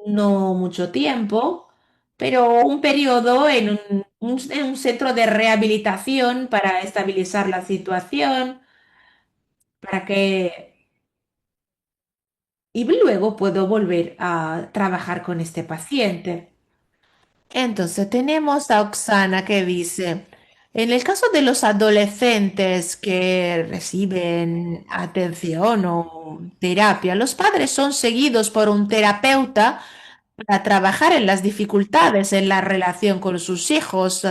[SPEAKER 1] no mucho tiempo, pero un periodo en un centro de rehabilitación para estabilizar la situación, para que... Y luego puedo volver a trabajar con este paciente. Entonces tenemos a Oksana que dice, en el caso de los adolescentes que reciben atención o terapia, los padres son seguidos por un terapeuta para trabajar en las dificultades en la relación con sus hijos,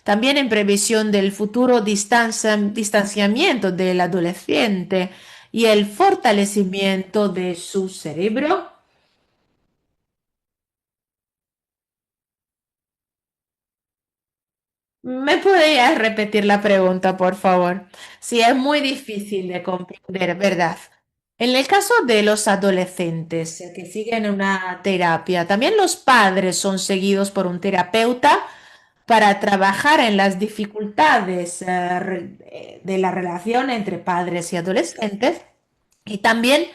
[SPEAKER 1] también en previsión del futuro distanciamiento del adolescente y el fortalecimiento de su cerebro. ¿Me podrías repetir la pregunta, por favor? Sí, es muy difícil de comprender, ¿verdad? En el caso de los adolescentes que siguen una terapia, también los padres son seguidos por un terapeuta para trabajar en las dificultades de la relación entre padres y adolescentes y también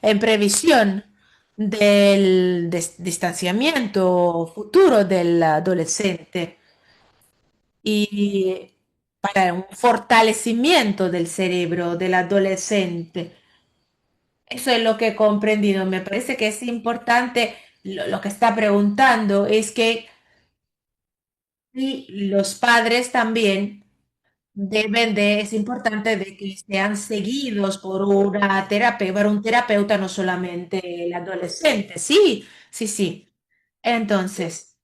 [SPEAKER 1] en previsión del distanciamiento futuro del adolescente y para un fortalecimiento del cerebro del adolescente. Eso es lo que he comprendido. Me parece que es importante lo que está preguntando es que y los padres también es importante de que sean seguidos por una terapeuta, por un terapeuta, no solamente el adolescente. Sí, sí, sí. Entonces,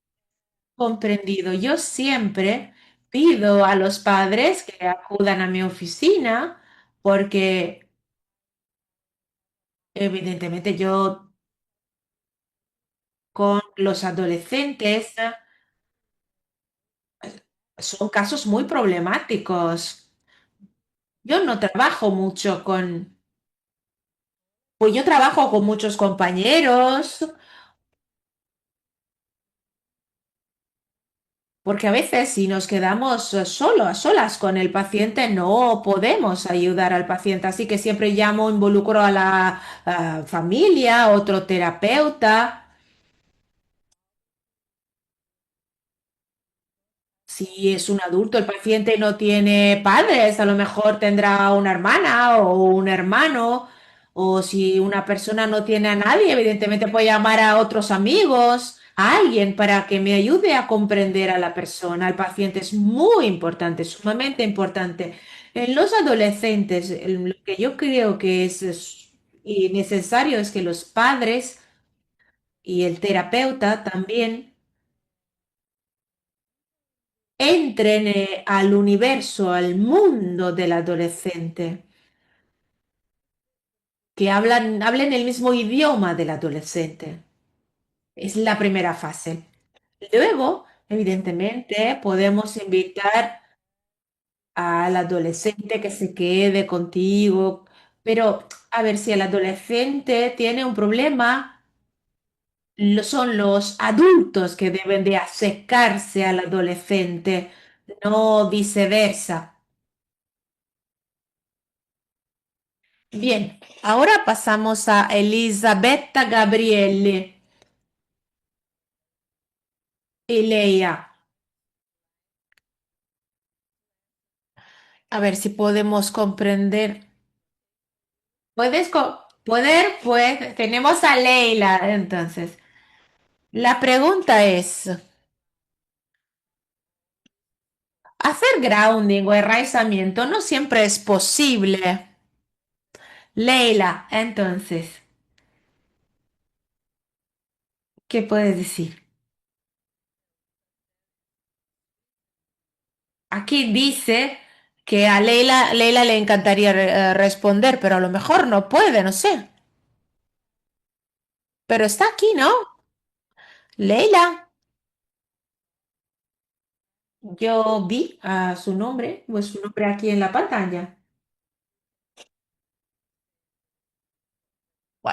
[SPEAKER 1] comprendido. Yo siempre pido a los padres que acudan a mi oficina porque evidentemente yo con los adolescentes Son casos muy problemáticos. Yo no trabajo mucho con, pues yo trabajo con muchos compañeros, porque a veces si nos quedamos solo, a solas con el paciente, no podemos ayudar al paciente. Así que siempre llamo, involucro a la familia, otro terapeuta. Si es un adulto, el paciente no tiene padres, a lo mejor tendrá una hermana o un hermano, o si una persona no tiene a nadie, evidentemente puede llamar a otros amigos, a alguien para que me ayude a comprender a la persona. El paciente es muy importante, sumamente importante. En los adolescentes, lo que yo creo que y necesario es que los padres y el terapeuta también entren al universo, al mundo del adolescente, que hablen el mismo idioma del adolescente. Es la primera fase. Luego, evidentemente, podemos invitar al adolescente que se quede contigo, pero a ver si el adolescente tiene un problema, son los adultos que deben de acercarse al adolescente, no viceversa. Bien, ahora pasamos a Elisabetta Gabrielli. Eleia, a ver si podemos comprender. ¿Puedes poder? Pues tenemos a Leila, entonces. La pregunta es, hacer grounding o enraizamiento no siempre es posible. Leila, entonces, ¿qué puedes decir? Aquí dice que a Leila le encantaría responder, pero a lo mejor no puede, no sé. Pero está aquí, ¿no? Leila. Yo vi a su nombre, pues su nombre aquí en la pantalla.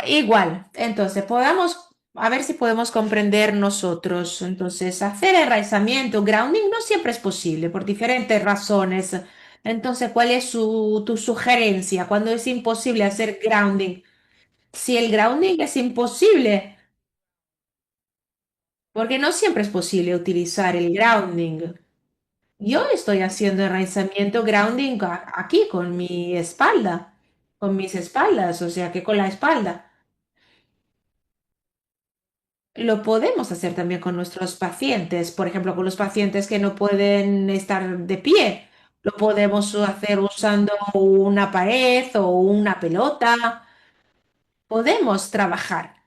[SPEAKER 1] Igual, entonces podamos, a ver si podemos comprender nosotros. Entonces, hacer enraizamiento, grounding no siempre es posible por diferentes razones. Entonces, ¿cuál es tu sugerencia cuando es imposible hacer grounding? Si el grounding es imposible, porque no siempre es posible utilizar el grounding. Yo estoy haciendo enraizamiento grounding aquí con mi espalda, con mis espaldas, o sea que con la espalda. Lo podemos hacer también con nuestros pacientes, por ejemplo, con los pacientes que no pueden estar de pie. Lo podemos hacer usando una pared o una pelota. Podemos trabajar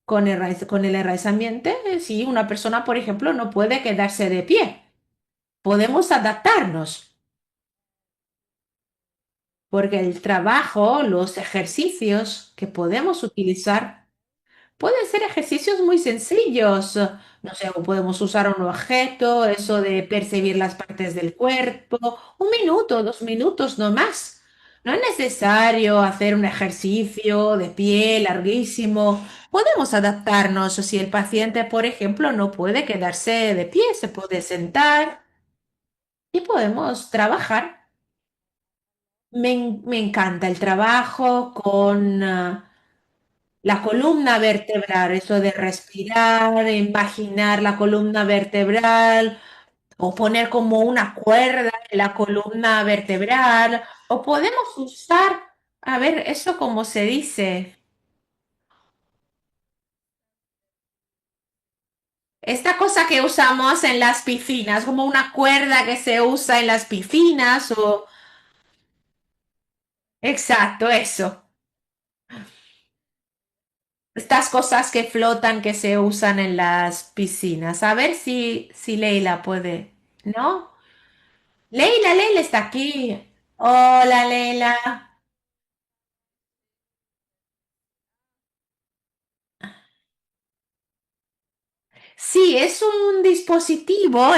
[SPEAKER 1] con el enraizamiento si una persona, por ejemplo, no puede quedarse de pie. Podemos adaptarnos. Porque el trabajo, los ejercicios que podemos utilizar pueden ser ejercicios muy sencillos. No sé, o podemos usar un objeto, eso de percibir las partes del cuerpo, 1 minuto, 2 minutos, no más. No es necesario hacer un ejercicio de pie larguísimo. Podemos adaptarnos. Si el paciente, por ejemplo, no puede quedarse de pie, se puede sentar y podemos trabajar. Me encanta el trabajo con la columna vertebral, eso de respirar, imaginar la columna vertebral o poner como una cuerda en la columna vertebral o podemos usar, a ver, eso como se dice, esta cosa que usamos en las piscinas, como una cuerda que se usa en las piscinas o... Exacto, eso. Estas cosas que flotan que se usan en las piscinas. A ver si Leila puede. ¿No? Leila está aquí. Hola, Leila. Sí, es un dispositivo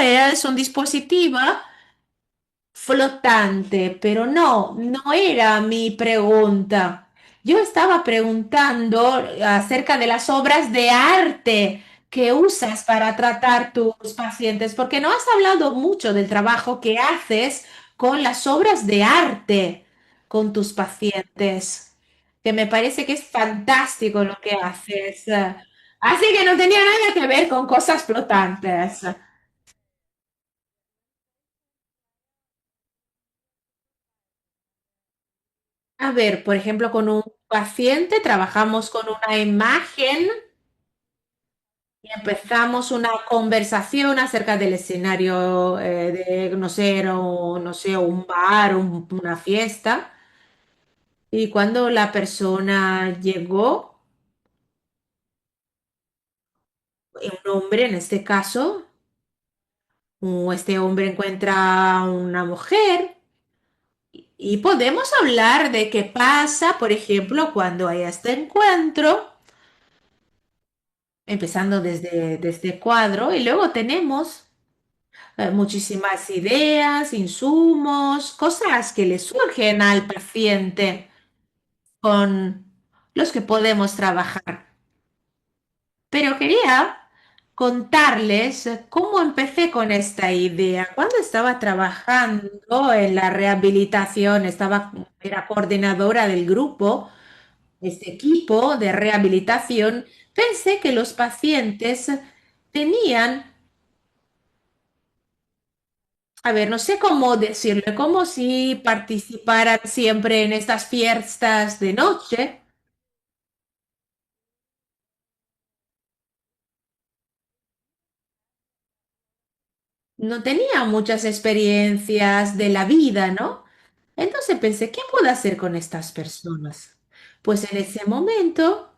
[SPEAKER 1] flotante, pero no, no era mi pregunta. Yo estaba preguntando acerca de las obras de arte que usas para tratar tus pacientes, porque no has hablado mucho del trabajo que haces con las obras de arte con tus pacientes, que me parece que es fantástico lo que haces. Así que no tenía nada que ver con cosas flotantes. A ver, por ejemplo, con un paciente trabajamos con una imagen y empezamos una conversación acerca del escenario de, no sé, no sé, un bar, una fiesta. Y cuando la persona llegó, un hombre en este caso, este hombre encuentra a una mujer y podemos hablar de qué pasa, por ejemplo, cuando hay este encuentro. Empezando desde este cuadro y luego tenemos muchísimas ideas, insumos, cosas que le surgen al paciente con los que podemos trabajar. Pero quería contarles cómo empecé con esta idea. Cuando estaba trabajando en la rehabilitación, era coordinadora del grupo, este equipo de rehabilitación, pensé que los pacientes tenían, a ver, no sé cómo decirlo, como si participaran siempre en estas fiestas de noche. No tenía muchas experiencias de la vida, ¿no? Entonces pensé, ¿qué puedo hacer con estas personas? Pues en ese momento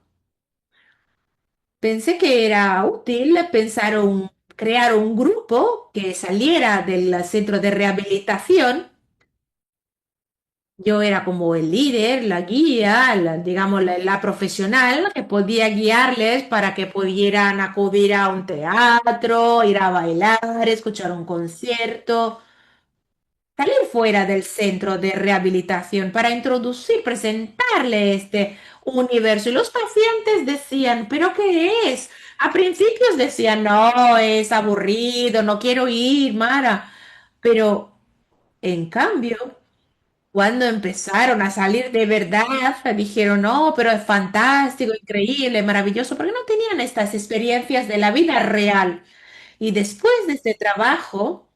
[SPEAKER 1] pensé que era útil crear un grupo que saliera del centro de rehabilitación. Yo era como el líder, la guía, digamos, la profesional que podía guiarles para que pudieran acudir a un teatro, ir a bailar, escuchar un concierto, salir fuera del centro de rehabilitación para introducir, presentarle este universo. Y los pacientes decían, ¿pero qué es? A principios decían, no, es aburrido, no quiero ir, Mara. Pero en cambio, cuando empezaron a salir de verdad, dijeron, no, pero es fantástico, increíble, maravilloso, porque no tenían estas experiencias de la vida real. Y después de este trabajo,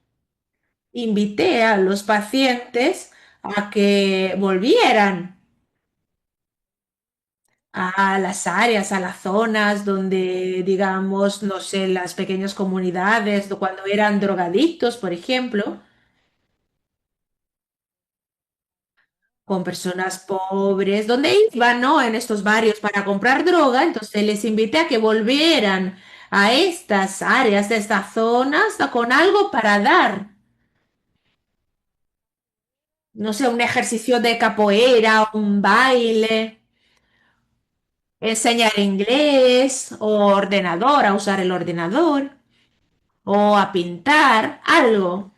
[SPEAKER 1] invité a los pacientes a que volvieran a las áreas, a las zonas donde, digamos, no sé, las pequeñas comunidades, cuando eran drogadictos, por ejemplo, con personas pobres, donde iban, ¿no? En estos barrios para comprar droga, entonces les invité a que volvieran a estas áreas, de estas zonas, con algo para dar. No sé, un ejercicio de capoeira, un baile, enseñar inglés o ordenador, a usar el ordenador o a pintar, algo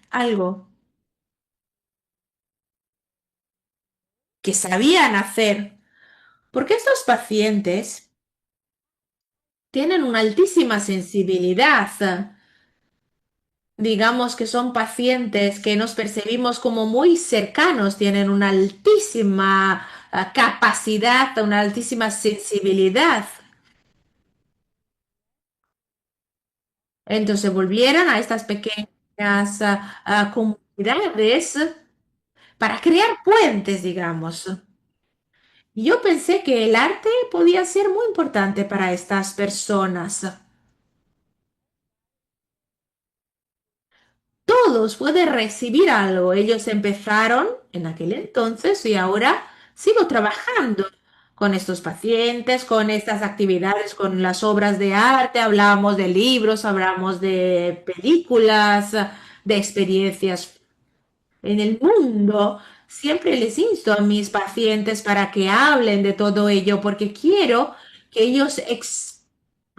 [SPEAKER 1] que sabían hacer. Porque estos pacientes tienen una altísima sensibilidad. Digamos que son pacientes que nos percibimos como muy cercanos, tienen una altísima capacidad, una altísima sensibilidad. Entonces volvieran a estas pequeñas comunidades para crear puentes, digamos. Y yo pensé que el arte podía ser muy importante para estas personas. Todos pueden recibir algo. Ellos empezaron en aquel entonces y ahora sigo trabajando con estos pacientes, con estas actividades, con las obras de arte. Hablamos de libros, hablamos de películas, de experiencias en el mundo. Siempre les insto a mis pacientes para que hablen de todo ello porque quiero que ellos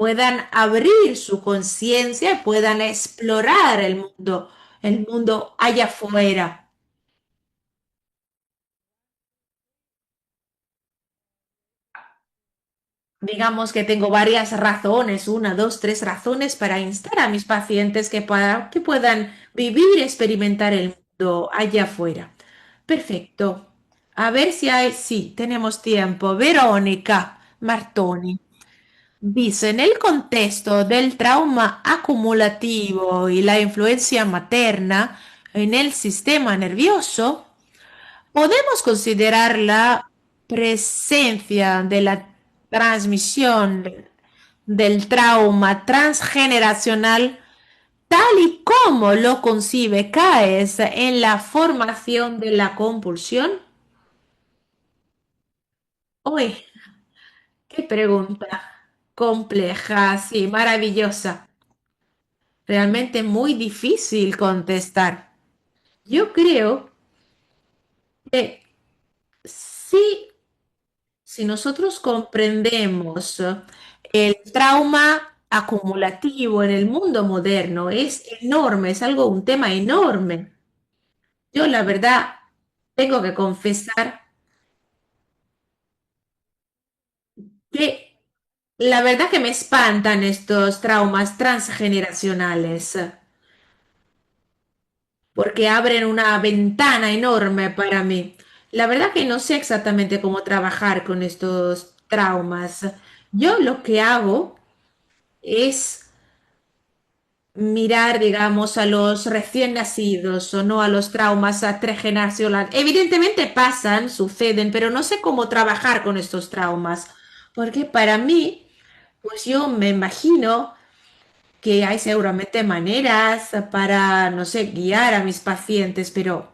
[SPEAKER 1] puedan abrir su conciencia y puedan explorar el mundo allá afuera. Digamos que tengo varias razones, una, dos, tres razones para instar a mis pacientes que puedan vivir y experimentar el mundo allá afuera. Perfecto. A ver si hay, sí, tenemos tiempo. Verónica Martoni dice, en el contexto del trauma acumulativo y la influencia materna en el sistema nervioso, podemos considerar la presencia de la transmisión del trauma transgeneracional tal y como lo concibe CAES en la formación de la compulsión. Uy, qué pregunta compleja, sí, maravillosa. Realmente muy difícil contestar. Yo creo que sí. Si nosotros comprendemos el trauma acumulativo en el mundo moderno, es enorme, es algo, un tema enorme. Yo la verdad tengo que confesar que la verdad que me espantan estos traumas transgeneracionales, porque abren una ventana enorme para mí. La verdad que no sé exactamente cómo trabajar con estos traumas. Yo lo que hago es mirar, digamos, a los recién nacidos o no a los traumas a tres generaciones. Evidentemente pasan, suceden, pero no sé cómo trabajar con estos traumas, porque para mí, pues yo me imagino que hay seguramente maneras para, no sé, guiar a mis pacientes, pero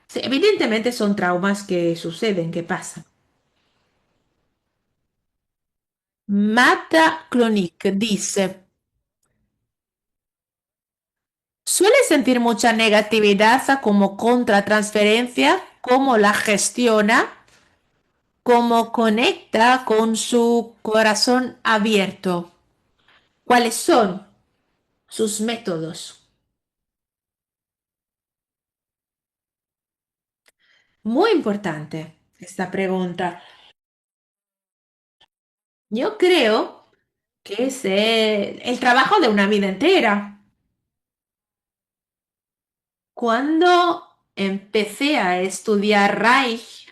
[SPEAKER 1] sí, evidentemente son traumas que suceden, que pasan. Mata Clonic dice, suele sentir mucha negatividad como contratransferencia, cómo la gestiona, cómo conecta con su corazón abierto. ¿Cuáles son sus métodos? Muy importante esta pregunta. Yo creo que es el trabajo de una vida entera. Cuando empecé a estudiar Reich,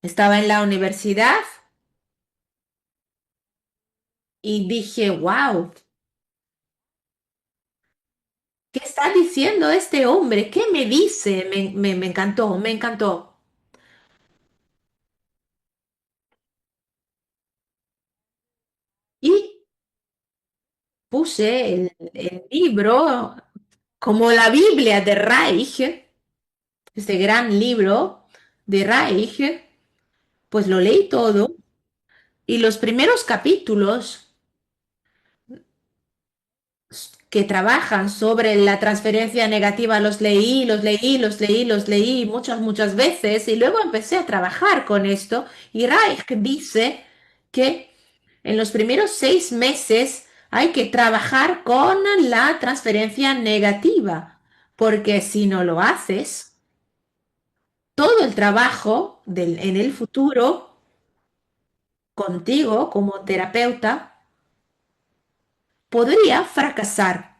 [SPEAKER 1] estaba en la universidad y dije, wow, ¿qué está diciendo este hombre? ¿Qué me dice? Me encantó, me encantó. Y puse el libro como la Biblia de Reich, este gran libro de Reich, pues lo leí todo y los primeros capítulos que trabajan sobre la transferencia negativa los leí, los leí, los leí, los leí muchas, muchas veces y luego empecé a trabajar con esto y Reich dice que en los primeros 6 meses hay que trabajar con la transferencia negativa, porque si no lo haces, todo el trabajo en el futuro contigo como terapeuta podría fracasar.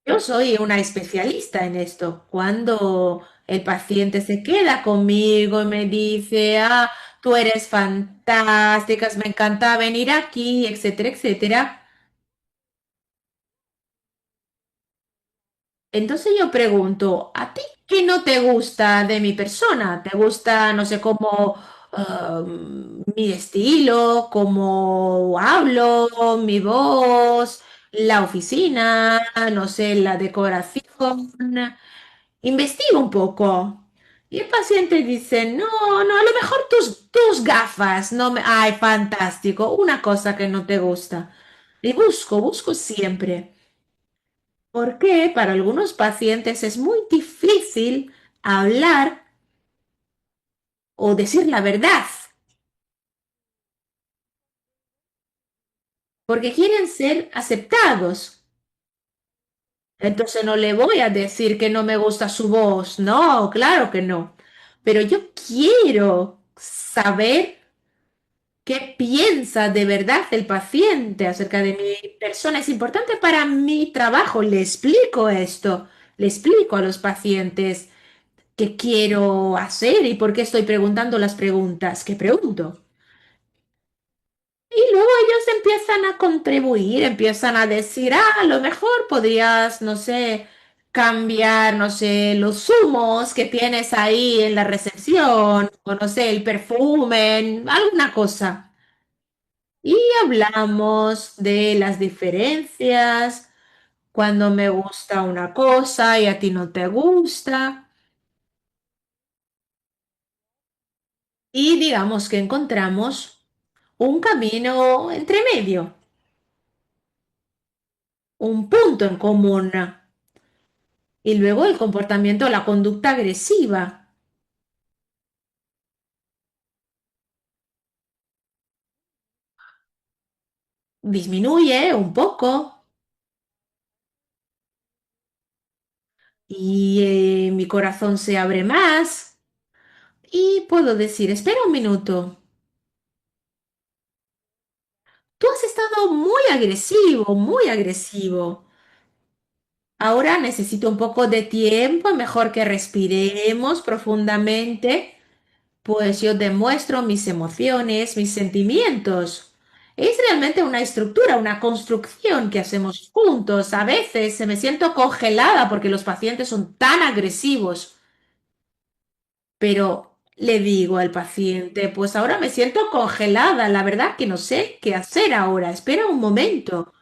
[SPEAKER 1] Yo soy una especialista en esto. Cuando el paciente se queda conmigo y me dice, ah, tú eres fantástica, me encanta venir aquí, etcétera, etcétera. Entonces yo pregunto, ¿a ti qué no te gusta de mi persona? ¿Te gusta, no sé, cómo mi estilo, cómo hablo, mi voz, la oficina, no sé, la decoración? Investiga un poco. Y el paciente dice, no, no, a lo mejor tus gafas, no me... Ay, fantástico, una cosa que no te gusta. Y busco siempre. Porque para algunos pacientes es muy difícil hablar o decir la verdad, porque quieren ser aceptados. Entonces no le voy a decir que no me gusta su voz, no, claro que no. Pero yo quiero saber qué piensa de verdad el paciente acerca de mi persona. Es importante para mi trabajo. Le explico esto, le explico a los pacientes qué quiero hacer y por qué estoy preguntando las preguntas que pregunto. Y luego ellos empiezan a contribuir, empiezan a decir, ah, a lo mejor podrías, no sé, cambiar, no sé, los zumos que tienes ahí en la recepción, o no sé, el perfume, alguna cosa. Y hablamos de las diferencias, cuando me gusta una cosa y a ti no te gusta. Y digamos que encontramos un camino entre medio, un punto en común. Y luego el comportamiento, la conducta agresiva, disminuye un poco y mi corazón se abre más y puedo decir, espera un minuto, tú has estado muy agresivo, muy agresivo. Ahora necesito un poco de tiempo, mejor que respiremos profundamente. Pues yo demuestro mis emociones, mis sentimientos. Es realmente una estructura, una construcción que hacemos juntos. A veces me siento congelada porque los pacientes son tan agresivos, pero le digo al paciente, pues ahora me siento congelada. La verdad que no sé qué hacer ahora. Espera un momento.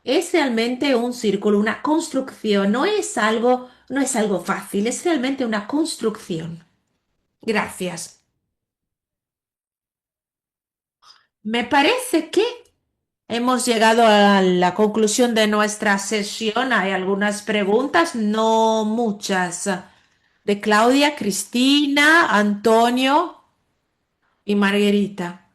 [SPEAKER 1] Es realmente un círculo, una construcción. No es algo fácil. Es realmente una construcción. Gracias. Me parece que hemos llegado a la conclusión de nuestra sesión. Hay algunas preguntas, no muchas, de Claudia, Cristina, Antonio y Margarita.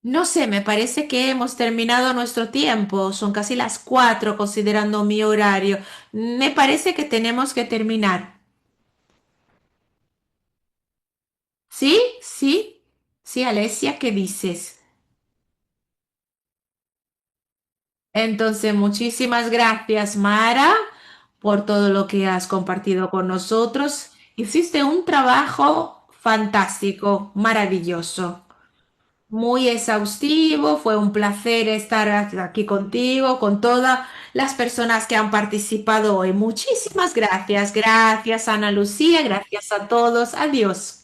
[SPEAKER 1] No sé, me parece que hemos terminado nuestro tiempo. Son casi las 4 considerando mi horario. Me parece que tenemos que terminar. ¿Sí? ¿Sí? Sí, Alesia, ¿qué dices? Entonces, muchísimas gracias, Mara, por todo lo que has compartido con nosotros. Hiciste un trabajo fantástico, maravilloso, muy exhaustivo. Fue un placer estar aquí contigo, con todas las personas que han participado hoy. Muchísimas gracias. Gracias, Ana Lucía. Gracias a todos. Adiós.